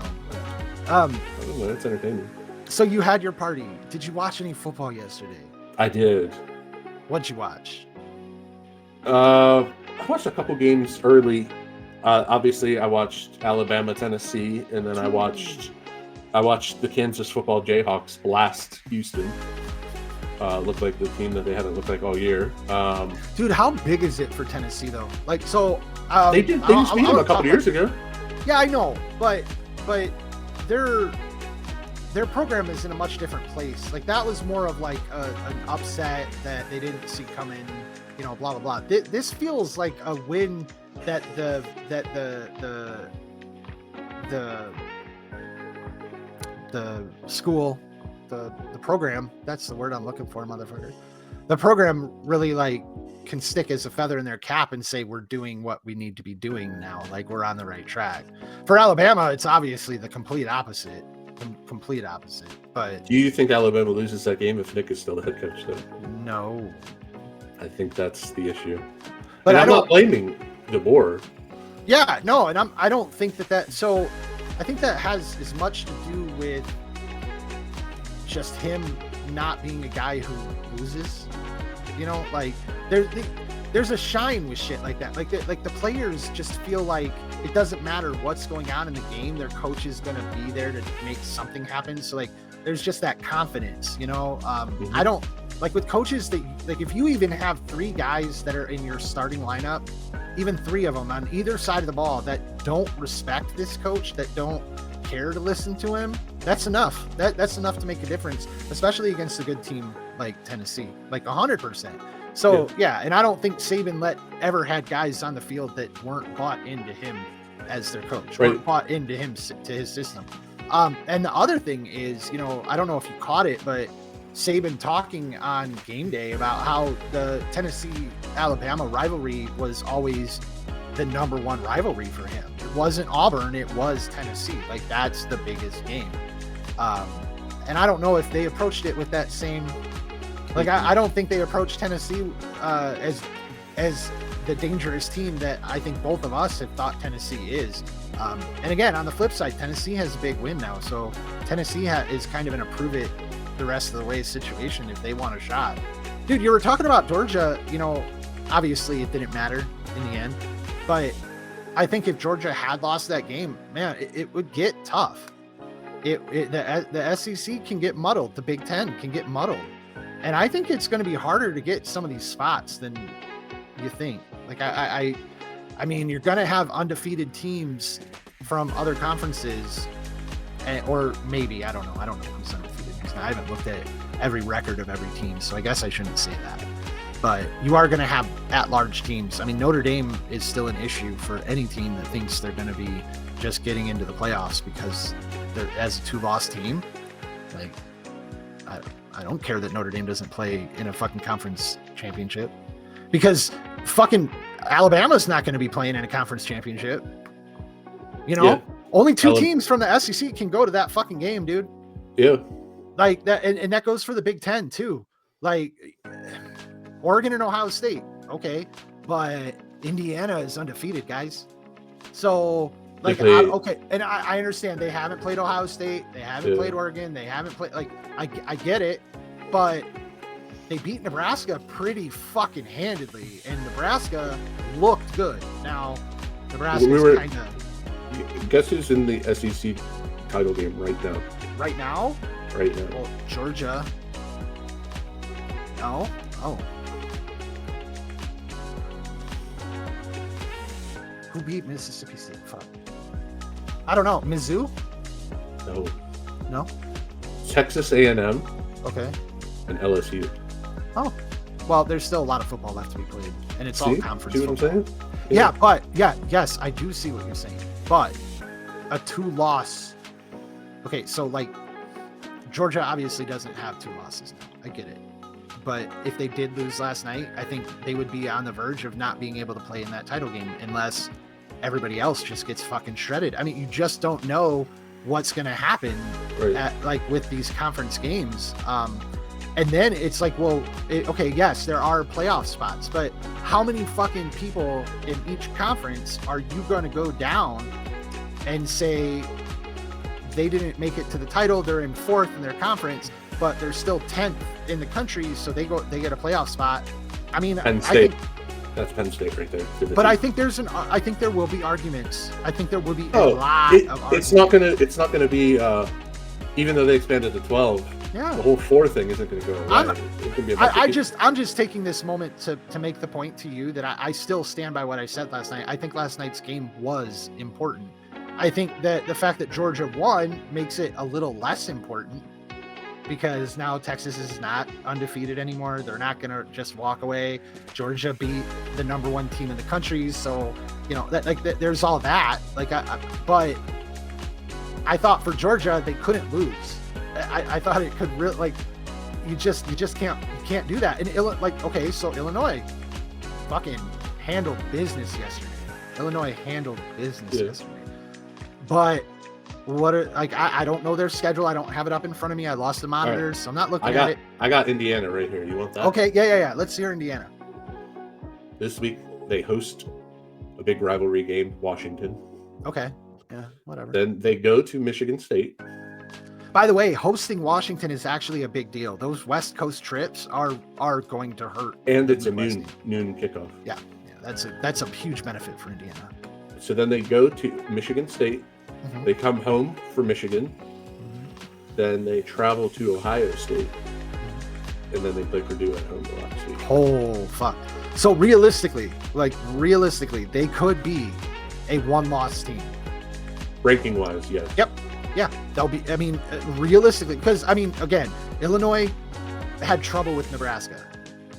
Speaker 1: I don't know, it's entertaining.
Speaker 2: So you had your party. Did you watch any football yesterday?
Speaker 1: I did.
Speaker 2: What'd you watch?
Speaker 1: I watched a couple games early. Obviously, I watched Alabama, Tennessee, and then I watched the Kansas football Jayhawks blast Houston. Looked like the team that they haven't looked like all year.
Speaker 2: Dude, how big is it for Tennessee though? Like, so
Speaker 1: they just beat them a couple years ago.
Speaker 2: Yeah, I know, but their program is in a much different place. Like that was more of like an upset that they didn't see coming. You know, blah blah blah. This feels like a win that the school, the program, that's the word I'm looking for, motherfucker. The program really like can stick as a feather in their cap and say, we're doing what we need to be doing now. Like we're on the right track. For Alabama, it's obviously the complete opposite. But
Speaker 1: do you think Alabama loses that game if Nick is still the head coach though?
Speaker 2: No.
Speaker 1: I think that's the issue.
Speaker 2: But
Speaker 1: I'm not blaming DeBoer.
Speaker 2: Yeah, no, and I don't think that. So I think that has as much to do with just him not being a guy who loses. You know, like there's a shine with shit like that. Like the players just feel like it doesn't matter what's going on in the game, their coach is going to be there to make something happen. So like there's just that confidence, you know. I don't like with coaches that like if you even have 3 guys that are in your starting lineup, even 3 of them on either side of the ball that don't respect this coach, that don't care to listen to him, that's enough. That's enough to make a difference, especially against a good team like Tennessee, like 100%. So yeah, and I don't think Saban ever had guys on the field that weren't bought into him as their coach, weren't bought into him, to his system. And the other thing is, you know, I don't know if you caught it, but Saban talking on game day about how the Tennessee-Alabama rivalry was always the number 1 rivalry for him. It wasn't Auburn, it was Tennessee. Like that's the biggest game. And I don't know if they approached it with that same, like I don't think they approached Tennessee as the dangerous team that I think both of us have thought Tennessee is. And again, on the flip side, Tennessee has a big win now, so Tennessee is kind of in a prove it the rest of the way situation if they want a shot. Dude, you were talking about Georgia. You know, obviously it didn't matter in the end, but I think if Georgia had lost that game, man, it would get tough. The SEC can get muddled. The Big Ten can get muddled. And I think it's going to be harder to get some of these spots than you think. Like I mean, you're going to have undefeated teams from other conferences, or maybe I don't know who's undefeated, because I haven't looked at every record of every team, so I guess I shouldn't say that. But you are going to have at-large teams. I mean, Notre Dame is still an issue for any team that thinks they're going to be just getting into the playoffs, because they're, as a 2-loss team, like, I don't care that Notre Dame doesn't play in a fucking conference championship, because fucking Alabama's not going to be playing in a conference championship. You know, only 2 teams from the SEC can go to that fucking game, dude.
Speaker 1: Yeah.
Speaker 2: Like that, and that goes for the Big Ten too. Like, Oregon and Ohio State, okay, but Indiana is undefeated, guys. So, like, okay, and I understand they haven't played Ohio State, they haven't played Oregon, they haven't played, like, I get it, but they beat Nebraska pretty fucking handedly, and Nebraska looked good. Now, Nebraska's kind of...
Speaker 1: Guess who's in the SEC title game right now?
Speaker 2: Right now?
Speaker 1: Right now.
Speaker 2: Well, Georgia. No? Oh. Who beat Mississippi State? Fuck. I don't know. Mizzou?
Speaker 1: No.
Speaker 2: No?
Speaker 1: Texas A&M.
Speaker 2: Okay.
Speaker 1: And LSU.
Speaker 2: Oh. Well, there's still a lot of football left to be played, and it's all conference
Speaker 1: football.
Speaker 2: See what I'm saying? Yeah, but yes, I do see what you're saying. But a 2-loss. Okay, so like Georgia obviously doesn't have 2 losses now. I get it. But if they did lose last night, I think they would be on the verge of not being able to play in that title game unless everybody else just gets fucking shredded. I mean, you just don't know what's going to happen with these conference games. And then it's like, well, okay, yes, there are playoff spots, but how many fucking people in each conference are you going to go down and say they didn't make it to the title, they're in 4th in their conference, but they're still 10th in the country, so they get a playoff spot? I mean,
Speaker 1: Penn State. That's Penn State right there.
Speaker 2: But I think there will be arguments. I think there will be a lot of arguments.
Speaker 1: It's not gonna be even though they expanded to 12. Yeah. The whole 4 thing isn't going to go away. I'm just taking this moment to make the point to you that I still stand by what I said last night. I think last night's game was important. I think that the fact that Georgia won makes it a little less important, because now Texas is not undefeated anymore. They're not going to just walk away. Georgia beat the number 1 team in the country. So, you know, there's all that. But I thought for Georgia, they couldn't lose. I thought it could really, like, you just can't do that. And okay, so Illinois fucking handled business yesterday. Yesterday. But I don't know their schedule. I don't have it up in front of me. I lost the monitors, so I'm not looking at it. I got Indiana right here. You want that?
Speaker 2: Okay, yeah. Let's hear Indiana.
Speaker 1: This week they host a big rivalry game, Washington.
Speaker 2: Okay. Yeah, whatever.
Speaker 1: Then they go to Michigan State.
Speaker 2: By the way, hosting Washington is actually a big deal. Those West Coast trips are going to hurt.
Speaker 1: And it's a noon kickoff.
Speaker 2: Yeah, that's a huge benefit for Indiana.
Speaker 1: So then they go to Michigan State. Mm-hmm. They come home for Michigan. Mm-hmm. Then they travel to Ohio State. Mm-hmm. And then they play Purdue at home the last week.
Speaker 2: Oh, fuck. So realistically, they could be a 1-loss team.
Speaker 1: Ranking-wise, yes.
Speaker 2: Yep. Yeah, they'll be, I mean, realistically, because, I mean, again, Illinois had trouble with Nebraska,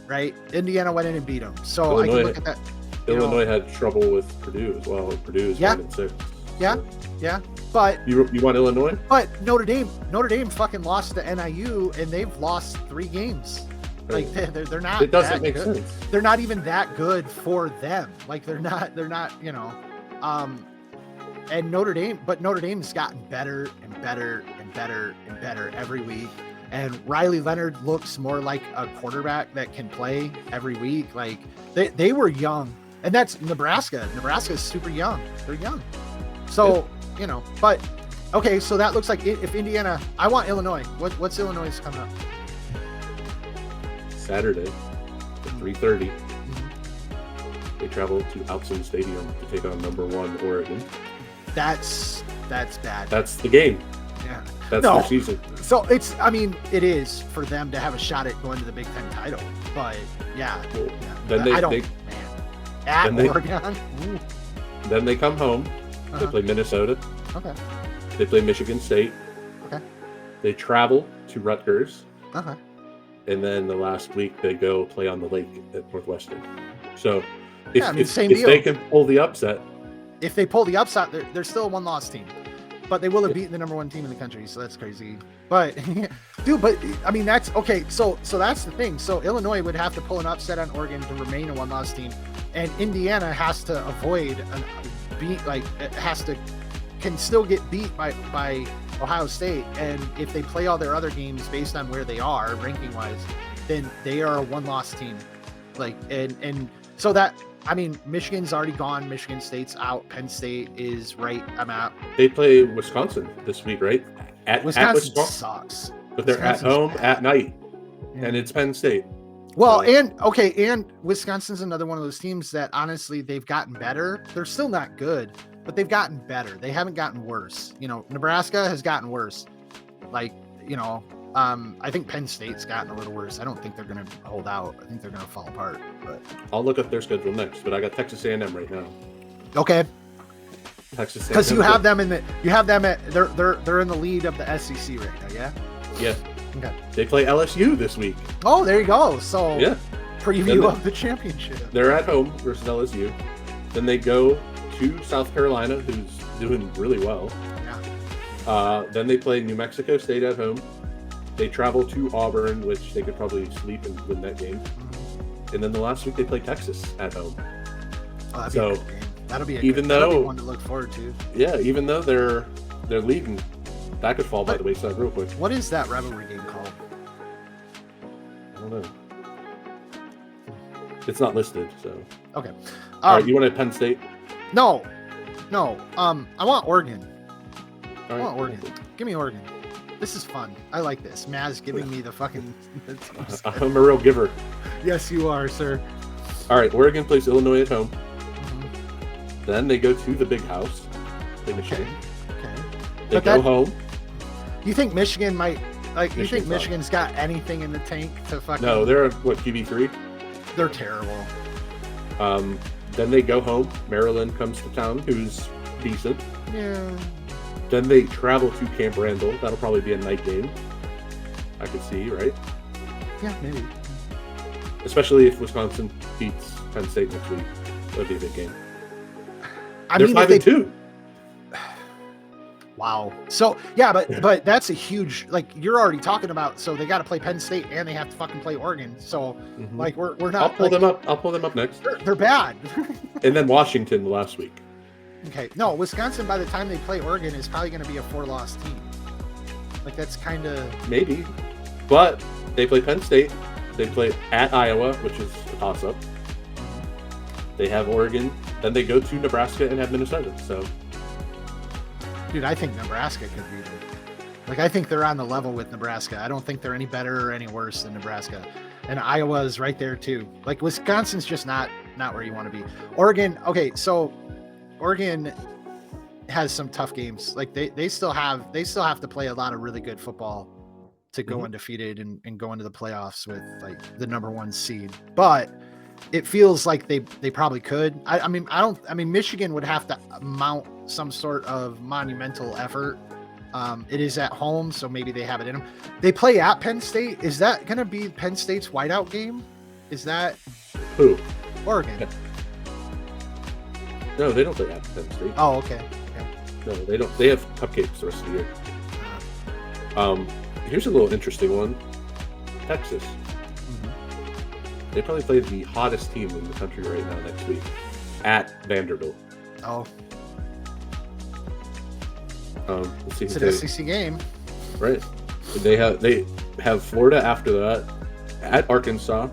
Speaker 2: right? Indiana went in and beat them. So I can look at that.
Speaker 1: Illinois had trouble with Purdue as well. Purdue is 1-6.
Speaker 2: Yeah. But
Speaker 1: you want Illinois?
Speaker 2: But Notre Dame fucking lost to NIU, and they've lost 3 games. Like, they're not.
Speaker 1: It doesn't make
Speaker 2: good.
Speaker 1: sense.
Speaker 2: They're not even that good for them. Like, they're not, you know, and Notre Dame's gotten better and better and better and better every week. And Riley Leonard looks more like a quarterback that can play every week. Like, they were young, and that's Nebraska. Nebraska's super young. They're young. So, you know, but okay. So that looks like if Indiana, I want Illinois. What's Illinois coming up?
Speaker 1: Saturday at 3:30. Mm-hmm. They travel to Autzen Stadium to take on number 1 Oregon.
Speaker 2: That's bad.
Speaker 1: That's the game.
Speaker 2: Yeah.
Speaker 1: That's their season.
Speaker 2: So it is for them to have a shot at going to the Big Ten title. But yeah.
Speaker 1: Well,
Speaker 2: yeah.
Speaker 1: Then
Speaker 2: Oregon.
Speaker 1: Then they come home. They play Minnesota.
Speaker 2: Okay.
Speaker 1: They play Michigan State.
Speaker 2: Okay.
Speaker 1: They travel to Rutgers.
Speaker 2: Uh-huh.
Speaker 1: And then the last week they go play on the lake at Northwestern. So if they can pull the upset.
Speaker 2: If they pull the upset, they're still a one-loss team. But they will have beaten the number one team in the country, so that's crazy. But dude, I mean that's okay. So that's the thing. So Illinois would have to pull an upset on Oregon to remain a one-loss team, and Indiana has to avoid can still get beat by Ohio State. And if they play all their other games based on where they are ranking-wise, then they are a one-loss team. Like and so that. I mean, Michigan's already gone. Michigan State's out. Penn State is right. I'm out.
Speaker 1: They play Wisconsin this week, right?
Speaker 2: Wisconsin sucks.
Speaker 1: But they're at home at night, and it's Penn State.
Speaker 2: Well, and Wisconsin's another one of those teams that honestly they've gotten better. They're still not good, but they've gotten better. They haven't gotten worse. Nebraska has gotten worse. I think Penn State's gotten a little worse. I don't think they're going to hold out. I think they're going to fall apart. But
Speaker 1: I'll look up their schedule next. But I got Texas A&M right now.
Speaker 2: Okay.
Speaker 1: Texas A&M.
Speaker 2: Because you have them at they're in the lead of the SEC right now. Yeah.
Speaker 1: Yeah.
Speaker 2: Okay.
Speaker 1: They play LSU this week.
Speaker 2: Oh, there you go. So
Speaker 1: yeah.
Speaker 2: Preview of the championship.
Speaker 1: They're at home versus LSU. Then they go to South Carolina, who's doing really well.
Speaker 2: Yeah.
Speaker 1: Then they play New Mexico State at home. They travel to Auburn, which they could probably sleep and win that game. And then the last week they play Texas at home.
Speaker 2: Oh, that'll be a good one to look forward to.
Speaker 1: Yeah, even though they're leading, that could fall by the wayside real quick.
Speaker 2: What is that rivalry game called?
Speaker 1: I don't know. It's not listed, so.
Speaker 2: Okay.
Speaker 1: All right, you want Penn State?
Speaker 2: No. I want Oregon.
Speaker 1: All right.
Speaker 2: I want Oregon. Give me Oregon. This is fun. I like this. Maz giving me the fucking...
Speaker 1: I'm a real giver.
Speaker 2: Yes, you are, sir.
Speaker 1: All right, Oregon plays Illinois at home. Then they go to the big house. Play Michigan.
Speaker 2: Okay.
Speaker 1: They go home.
Speaker 2: You think Michigan might... you think Michigan's got anything in the tank to fucking...
Speaker 1: No, they're what, QB3?
Speaker 2: They're terrible.
Speaker 1: Then they go home. Maryland comes to town, who's decent.
Speaker 2: Yeah.
Speaker 1: Then they travel to Camp Randall. That'll probably be a night game. I could see, right?
Speaker 2: Yeah, maybe.
Speaker 1: Especially if Wisconsin beats Penn State next week. That'd be a big game.
Speaker 2: They're
Speaker 1: 5-2.
Speaker 2: Wow. So yeah, but that's a huge, you're already talking about. So they got to play Penn State and they have to fucking play Oregon. So we're not.
Speaker 1: I'll pull them up. I'll pull them up next.
Speaker 2: They're bad.
Speaker 1: And then Washington last week.
Speaker 2: Okay. No, Wisconsin, by the time they play Oregon, is probably going to be a 4-loss team. That's kind of...
Speaker 1: Maybe. But they play Penn State. They play at Iowa, which is a toss-up. They have Oregon. Then they go to Nebraska and have Minnesota. So,
Speaker 2: dude, I think Nebraska could beat them. I think they're on the level with Nebraska. I don't think they're any better or any worse than Nebraska. And Iowa is right there, too. Wisconsin's just not where you want to be. Oregon... Okay, so... Oregon has some tough games. They still have to play a lot of really good football to go undefeated and go into the playoffs with the number 1 seed. But it feels like they probably could. I mean Michigan would have to mount some sort of monumental effort. It is at home, so maybe they have it in them. They play at Penn State. Is that going to be Penn State's whiteout game? Is that
Speaker 1: who?
Speaker 2: Oregon.
Speaker 1: No, they don't play at Penn State.
Speaker 2: Oh, okay.
Speaker 1: No, they don't. They have cupcakes the rest of the year. Here's a little interesting one. Texas. They probably play the hottest team in the country right now next week at Vanderbilt.
Speaker 2: Oh.
Speaker 1: Let's see.
Speaker 2: It's an SEC game.
Speaker 1: Right. They have Florida after that, at Arkansas.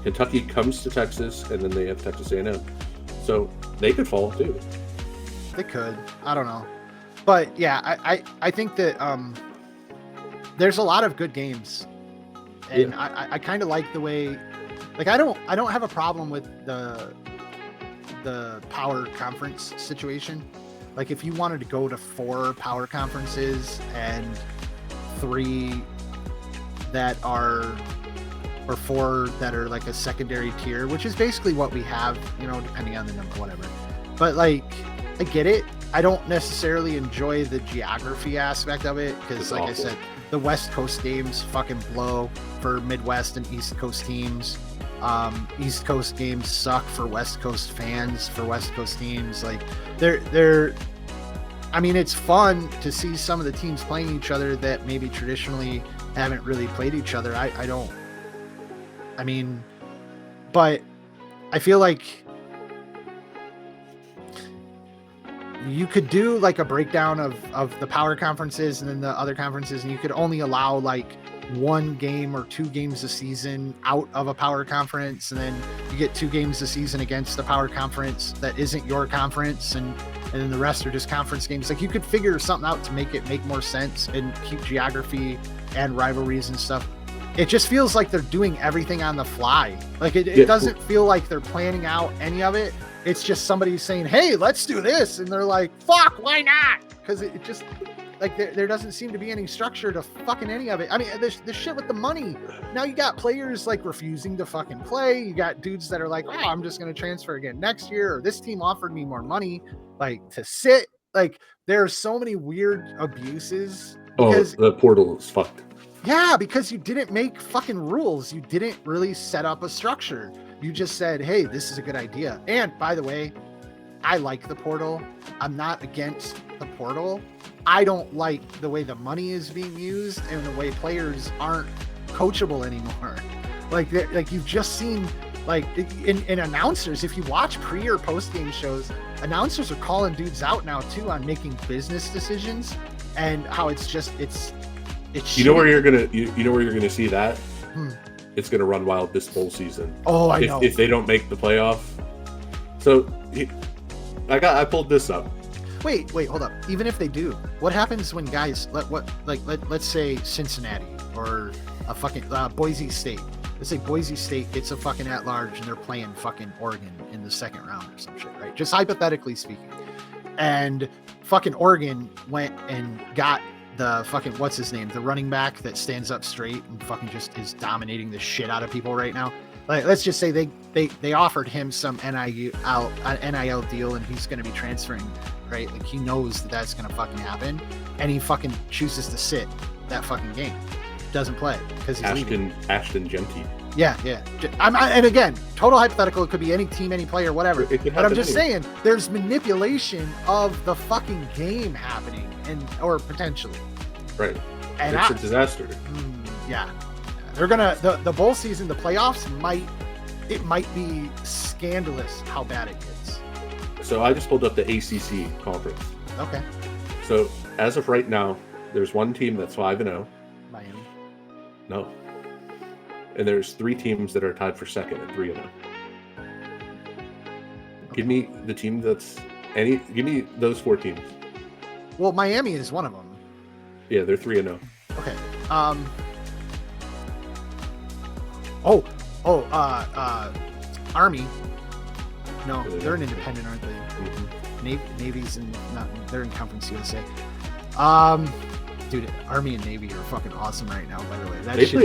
Speaker 1: Kentucky comes to Texas, and then they have Texas A&M. So they could fall too.
Speaker 2: They could. I don't know. But yeah, I think that there's a lot of good games. And yeah. I kind of like the way, I don't have a problem with the power conference situation. If you wanted to go to 4 power conferences and 3 that are, or 4 that are a secondary tier, which is basically what we have, depending on the number, whatever. But I get it. I don't necessarily enjoy the geography aspect of it because, like I said, the West Coast games fucking blow for Midwest and East Coast teams. East Coast games suck for West Coast fans, for West Coast teams. Like they're I mean, it's fun to see some of the teams playing each other that maybe traditionally haven't really played each other. But I feel like you could do like a breakdown of the power conferences and then the other conferences, and you could only allow like 1 game or 2 games a season out of a power conference, and then you get 2 games a season against the power conference that isn't your conference, and then the rest are just conference games. Like you could figure something out to make it make more sense and keep geography and rivalries and stuff. It just feels like they're doing everything on the fly. Like it doesn't feel like they're planning out any of it. It's just somebody saying, hey, let's do this. And they're like, fuck, why not? Because it just, like, there doesn't seem to be any structure to fucking any of it. I mean, the shit with the money. Now you got players, like, refusing to fucking play. You got dudes that are like, oh, I'm just going to transfer again next year. Or this team offered me more money, like, to sit. Like, there are so many weird abuses. Because,
Speaker 1: the portal is fucked.
Speaker 2: Yeah, because you didn't make fucking rules. You didn't really set up a structure. You just said, hey, this is a good idea. And by the way, I like the portal. I'm not against the portal. I don't like the way the money is being used and the way players aren't coachable anymore. Like you've just seen, like in announcers, if you watch pre or post game shows, announcers are calling dudes out now too on making business decisions and how it's
Speaker 1: you know where you're gonna see that? It's going to run wild this bowl season.
Speaker 2: Oh, I know.
Speaker 1: If they don't make the playoff. So I pulled this up.
Speaker 2: Wait, hold up. Even if they do, what happens when guys let's say Cincinnati or a fucking Boise State. Let's say Boise State gets a fucking at-large and they're playing fucking Oregon in the 2nd round or some shit, right? Just hypothetically speaking. And fucking Oregon went and got the fucking, what's his name, the running back that stands up straight and fucking just is dominating the shit out of people right now. Like, let's just say they offered him some NIL deal and he's going to be transferring, right? Like he knows that's going to fucking happen, and he fucking chooses to sit that fucking game, doesn't play because he's leaving.
Speaker 1: Ashton Genty.
Speaker 2: Yeah. And again, total hypothetical. It could be any team, any player, whatever. But I'm just saying, there's manipulation of the fucking game happening, or potentially.
Speaker 1: Right. And it's a disaster.
Speaker 2: Yeah. They're gonna the bowl season, the playoffs might be scandalous how bad it gets.
Speaker 1: So I just pulled up the ACC conference.
Speaker 2: Okay.
Speaker 1: So as of right now, there's one team that's 5-0.
Speaker 2: Miami.
Speaker 1: No. And there's 3 teams that are tied for 2nd at 3-0. Okay. Give me the team give me those 4 teams.
Speaker 2: Well, Miami is one of them.
Speaker 1: Yeah, they're 3-0.
Speaker 2: Okay. Army. No, they're an independent, aren't they? Mm-hmm. Navy's they're in Conference USA. Dude, Army and Navy are fucking awesome right now, by the way.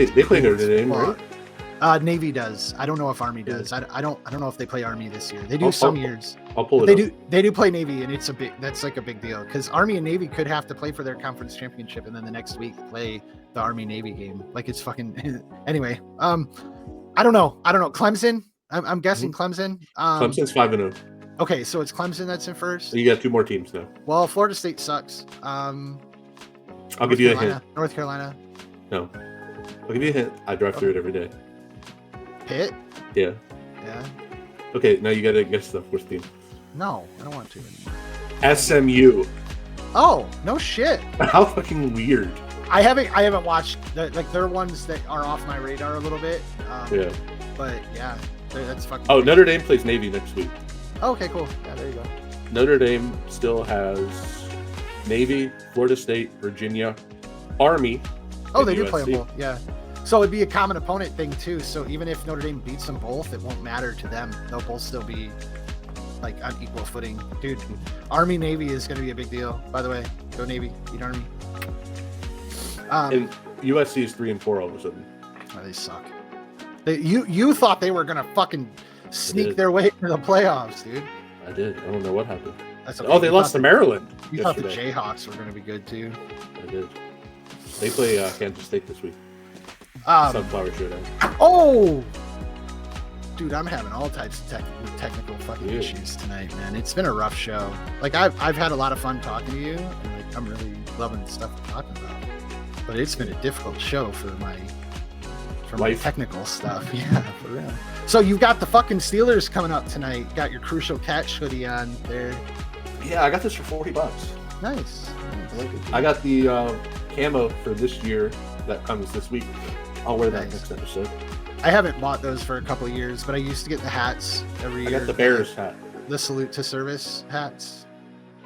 Speaker 1: They play Notre Dame, right?
Speaker 2: Navy does. I don't know if Army does. I don't know if they play Army this year. They do years.
Speaker 1: I'll pull it up.
Speaker 2: They do play Navy, and that's like a big deal because Army and Navy could have to play for their conference championship, and then the next week play the Army Navy game. Like it's fucking anyway. I don't know. Clemson. I'm guessing Clemson.
Speaker 1: Clemson's 5-0.
Speaker 2: Okay, so it's Clemson that's in first.
Speaker 1: You got 2 more teams now.
Speaker 2: Well, Florida State sucks.
Speaker 1: I'll give you a hint.
Speaker 2: North Carolina.
Speaker 1: No. I'll give you a hint. I drive through it every day.
Speaker 2: Pitt?
Speaker 1: Yeah.
Speaker 2: Yeah.
Speaker 1: Okay, now you gotta guess the 4th team.
Speaker 2: No, I don't want to anymore.
Speaker 1: SMU.
Speaker 2: Oh, no shit.
Speaker 1: How fucking weird.
Speaker 2: I haven't watched they're ones that are off my radar a little bit.
Speaker 1: Yeah.
Speaker 2: But yeah, that's fucking.
Speaker 1: Oh, Notre Dame plays Navy next week.
Speaker 2: Oh, okay, cool. Yeah, there you go.
Speaker 1: Notre Dame still has Navy, Florida State, Virginia, Army.
Speaker 2: Oh, they do play them both. Yeah. So it'd be a common opponent thing too. So even if Notre Dame beats them both, it won't matter to them. They'll both still be like on equal footing. Dude, Army Navy is going to be a big deal. By the way, go Navy, beat Army.
Speaker 1: And USC is 3-4 all of a sudden.
Speaker 2: Oh, they suck. You thought they were going to fucking sneak their way into the playoffs, dude.
Speaker 1: I did. I don't know what happened.
Speaker 2: That's okay.
Speaker 1: Oh, they lost to Maryland.
Speaker 2: You thought the
Speaker 1: yesterday.
Speaker 2: Jayhawks were going to be good too.
Speaker 1: I did. They play Kansas State this week.
Speaker 2: Um,
Speaker 1: Sunflower Showdown.
Speaker 2: oh, dude, I'm having all types of technical fucking
Speaker 1: Yeah.
Speaker 2: issues tonight, man. It's been a rough show. Like I've had a lot of fun talking to you, and like I'm really loving the stuff we're talking about. But it's been a difficult show for my
Speaker 1: Life.
Speaker 2: technical stuff. Yeah, for real. So you've got the fucking Steelers coming up tonight. Got your Crucial Catch hoodie on there.
Speaker 1: Yeah, I got this for $40.
Speaker 2: Nice.
Speaker 1: I got the camo for this year that comes this week. I'll wear that
Speaker 2: Nice.
Speaker 1: next episode.
Speaker 2: I haven't bought those for a couple of years, but I used to get the hats every
Speaker 1: I
Speaker 2: year.
Speaker 1: got the Bears hat.
Speaker 2: The salute to service hats.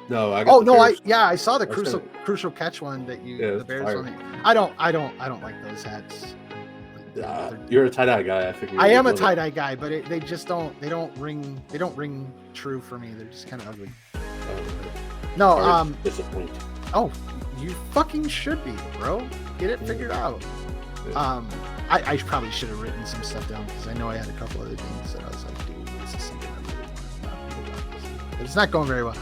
Speaker 1: No, I got
Speaker 2: Oh
Speaker 1: the
Speaker 2: no,
Speaker 1: Bears.
Speaker 2: I saw the
Speaker 1: That's
Speaker 2: crucial catch one that you
Speaker 1: Yeah,
Speaker 2: the
Speaker 1: it's
Speaker 2: Bears
Speaker 1: fire.
Speaker 2: one. I don't like those hats.
Speaker 1: You're a tie-dye guy, I figure.
Speaker 2: I am a
Speaker 1: Love it.
Speaker 2: tie-dye guy, but they just don't ring true for me. They're just kind of ugly. No,
Speaker 1: Sorry to disappoint.
Speaker 2: oh, you fucking should be, bro. Get it figured out.
Speaker 1: Yeah.
Speaker 2: I probably should have written some stuff down because I know I had a couple other things that I was like, dude, this is something I really want to talk to you about. But it's not going very well.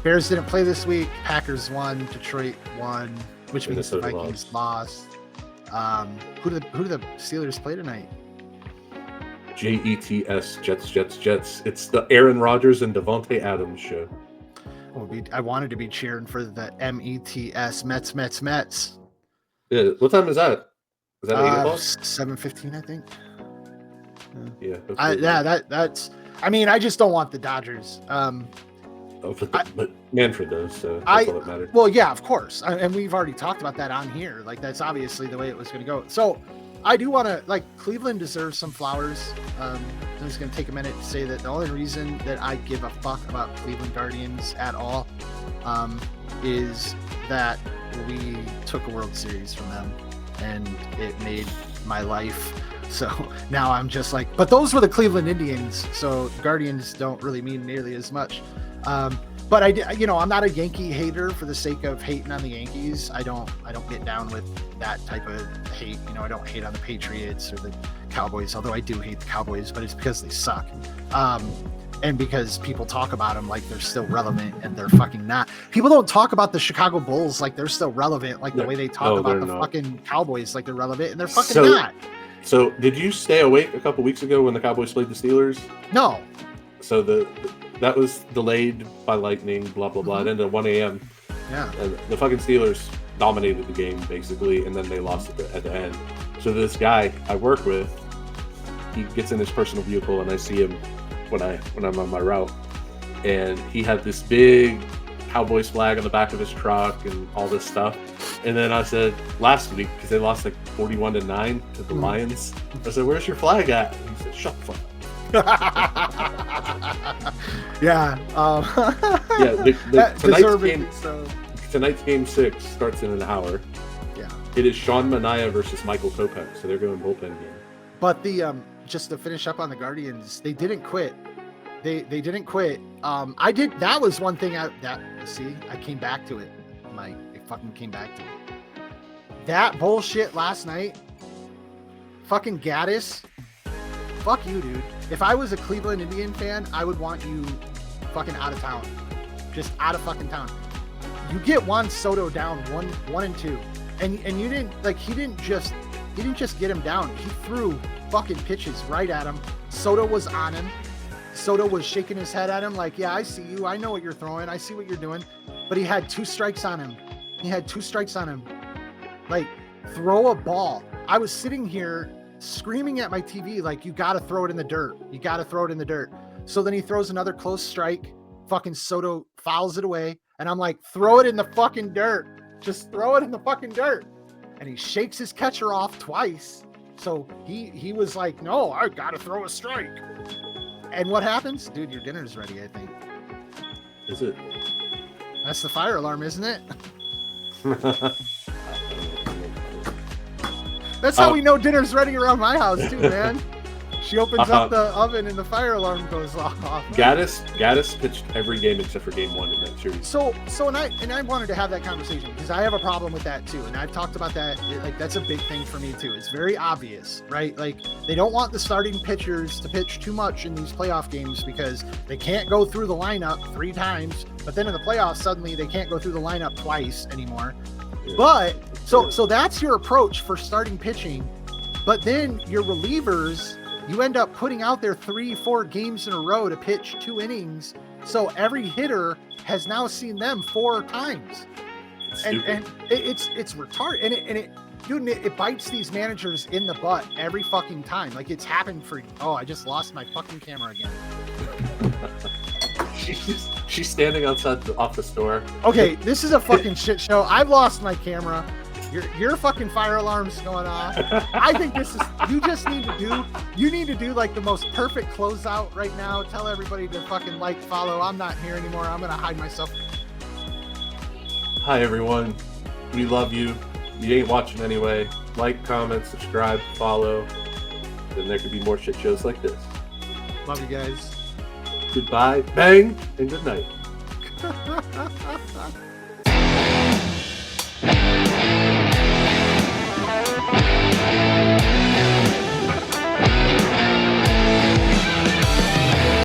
Speaker 2: Bears didn't play this week. Packers won. Detroit won, which means the
Speaker 1: Minnesota
Speaker 2: Vikings lost. Who do the Steelers play tonight?
Speaker 1: Jets, Jets. It's the Aaron Rodgers and Devontae Adams show.
Speaker 2: I wanted to be cheering for the METS Mets.
Speaker 1: Yeah, what time is that? Is that 8 o'clock?
Speaker 2: 7:15, I think.
Speaker 1: Yeah.
Speaker 2: That's. I mean, I just don't want the Dodgers.
Speaker 1: But Manfred does, so that's all that matters.
Speaker 2: Well, yeah, of course, and we've already talked about that on here. Like, that's obviously the way it was going to go. So, I do want to Cleveland deserves some flowers. I'm just going to take a minute to say that the only reason that I give a fuck about Cleveland Guardians at all is that we took a World Series from them, and it made my life. So now I'm just like, but those were the Cleveland Indians, so Guardians don't really mean nearly as much. But I'm not a Yankee hater for the sake of hating on the Yankees. I don't get down with that type of hate. I don't hate on the Patriots or the Cowboys, although I do hate the Cowboys, but it's because they suck. And because people talk about them like they're still relevant, and they're fucking not. People don't talk about the Chicago Bulls like they're still relevant, like the way they talk about the fucking Cowboys like they're relevant, and they're fucking not.
Speaker 1: So did you stay awake a couple weeks ago when the Cowboys played the Steelers?
Speaker 2: No.
Speaker 1: So that was delayed by lightning, blah, blah, blah. It ended at 1 a.m.
Speaker 2: Yeah.
Speaker 1: And the fucking Steelers dominated the game, basically, and then they lost at the end. So this guy I work with, he gets in his personal vehicle, and I see him when I'm on my route. And he had this big Cowboys flag on the back of his truck and all this stuff. And then I said, last week, because they lost 41-9 to the Lions, I said, "Where's your flag at?" And he said, "Shut the fuck up."
Speaker 2: Yeah.
Speaker 1: Tonight's game 6 starts in an hour.
Speaker 2: Yeah.
Speaker 1: It is Sean Mania versus Michael Kopech, so they're going bullpen game.
Speaker 2: But just to finish up on the Guardians, they didn't quit. They didn't quit. That was one thing I came back to it. I fucking came back to it. That bullshit last night. Fucking Gaddis. Fuck you, dude. If I was a Cleveland Indian fan, I would want you fucking out of town. Just out of fucking town. You get Juan Soto down 1-2. And you didn't he didn't just get him down. He threw fucking pitches right at him. Soto was on him. Soto was shaking his head at him like, "Yeah, I see you. I know what you're throwing. I see what you're doing." But he had 2 strikes on him. Like, throw a ball. I was sitting here screaming at my TV like, "You got to throw it in the dirt. You got to throw it in the dirt." So then he throws another close strike. Fucking Soto fouls it away. And I'm like, "Throw it in the fucking dirt. Just throw it in the fucking dirt." And he shakes his catcher off twice. So he was like, "No, I got to throw a strike." And what happens? Dude, your dinner's ready, I think.
Speaker 1: Is it?
Speaker 2: That's the fire alarm, isn't it? That's how we know dinner's ready around my house, too, man. She opens up the oven and the fire alarm goes off.
Speaker 1: Gaddis pitched every game except for game 1 in that series.
Speaker 2: So I wanted to have that conversation because I have a problem with that too, and I've talked about that. Like that's a big thing for me too. It's very obvious, right? Like they don't want the starting pitchers to pitch too much in these playoff games because they can't go through the lineup 3 times, but then in the playoffs suddenly they can't go through the lineup twice anymore. Yeah. But so that's your approach for starting pitching, but then your relievers, you end up putting out there 3-4 games in a row to pitch 2 innings. So every hitter has now seen them 4 times. And it's retarded. And it bites these managers in the butt every fucking time. Like it's happened for, I just lost my fucking camera again.
Speaker 1: She's standing outside the office door. Okay,
Speaker 2: this is a fucking shit show. I've lost my camera. Your fucking fire alarm's going off. I think this is, you need to do like the most perfect closeout right now. Tell everybody to fucking follow. I'm not here anymore. I'm going to hide myself.
Speaker 1: Hi, everyone. We love you. You ain't watching anyway. Like, comment, subscribe, follow. Then there could be more shit shows like this.
Speaker 2: Love you guys.
Speaker 1: Goodbye, bang, and good night.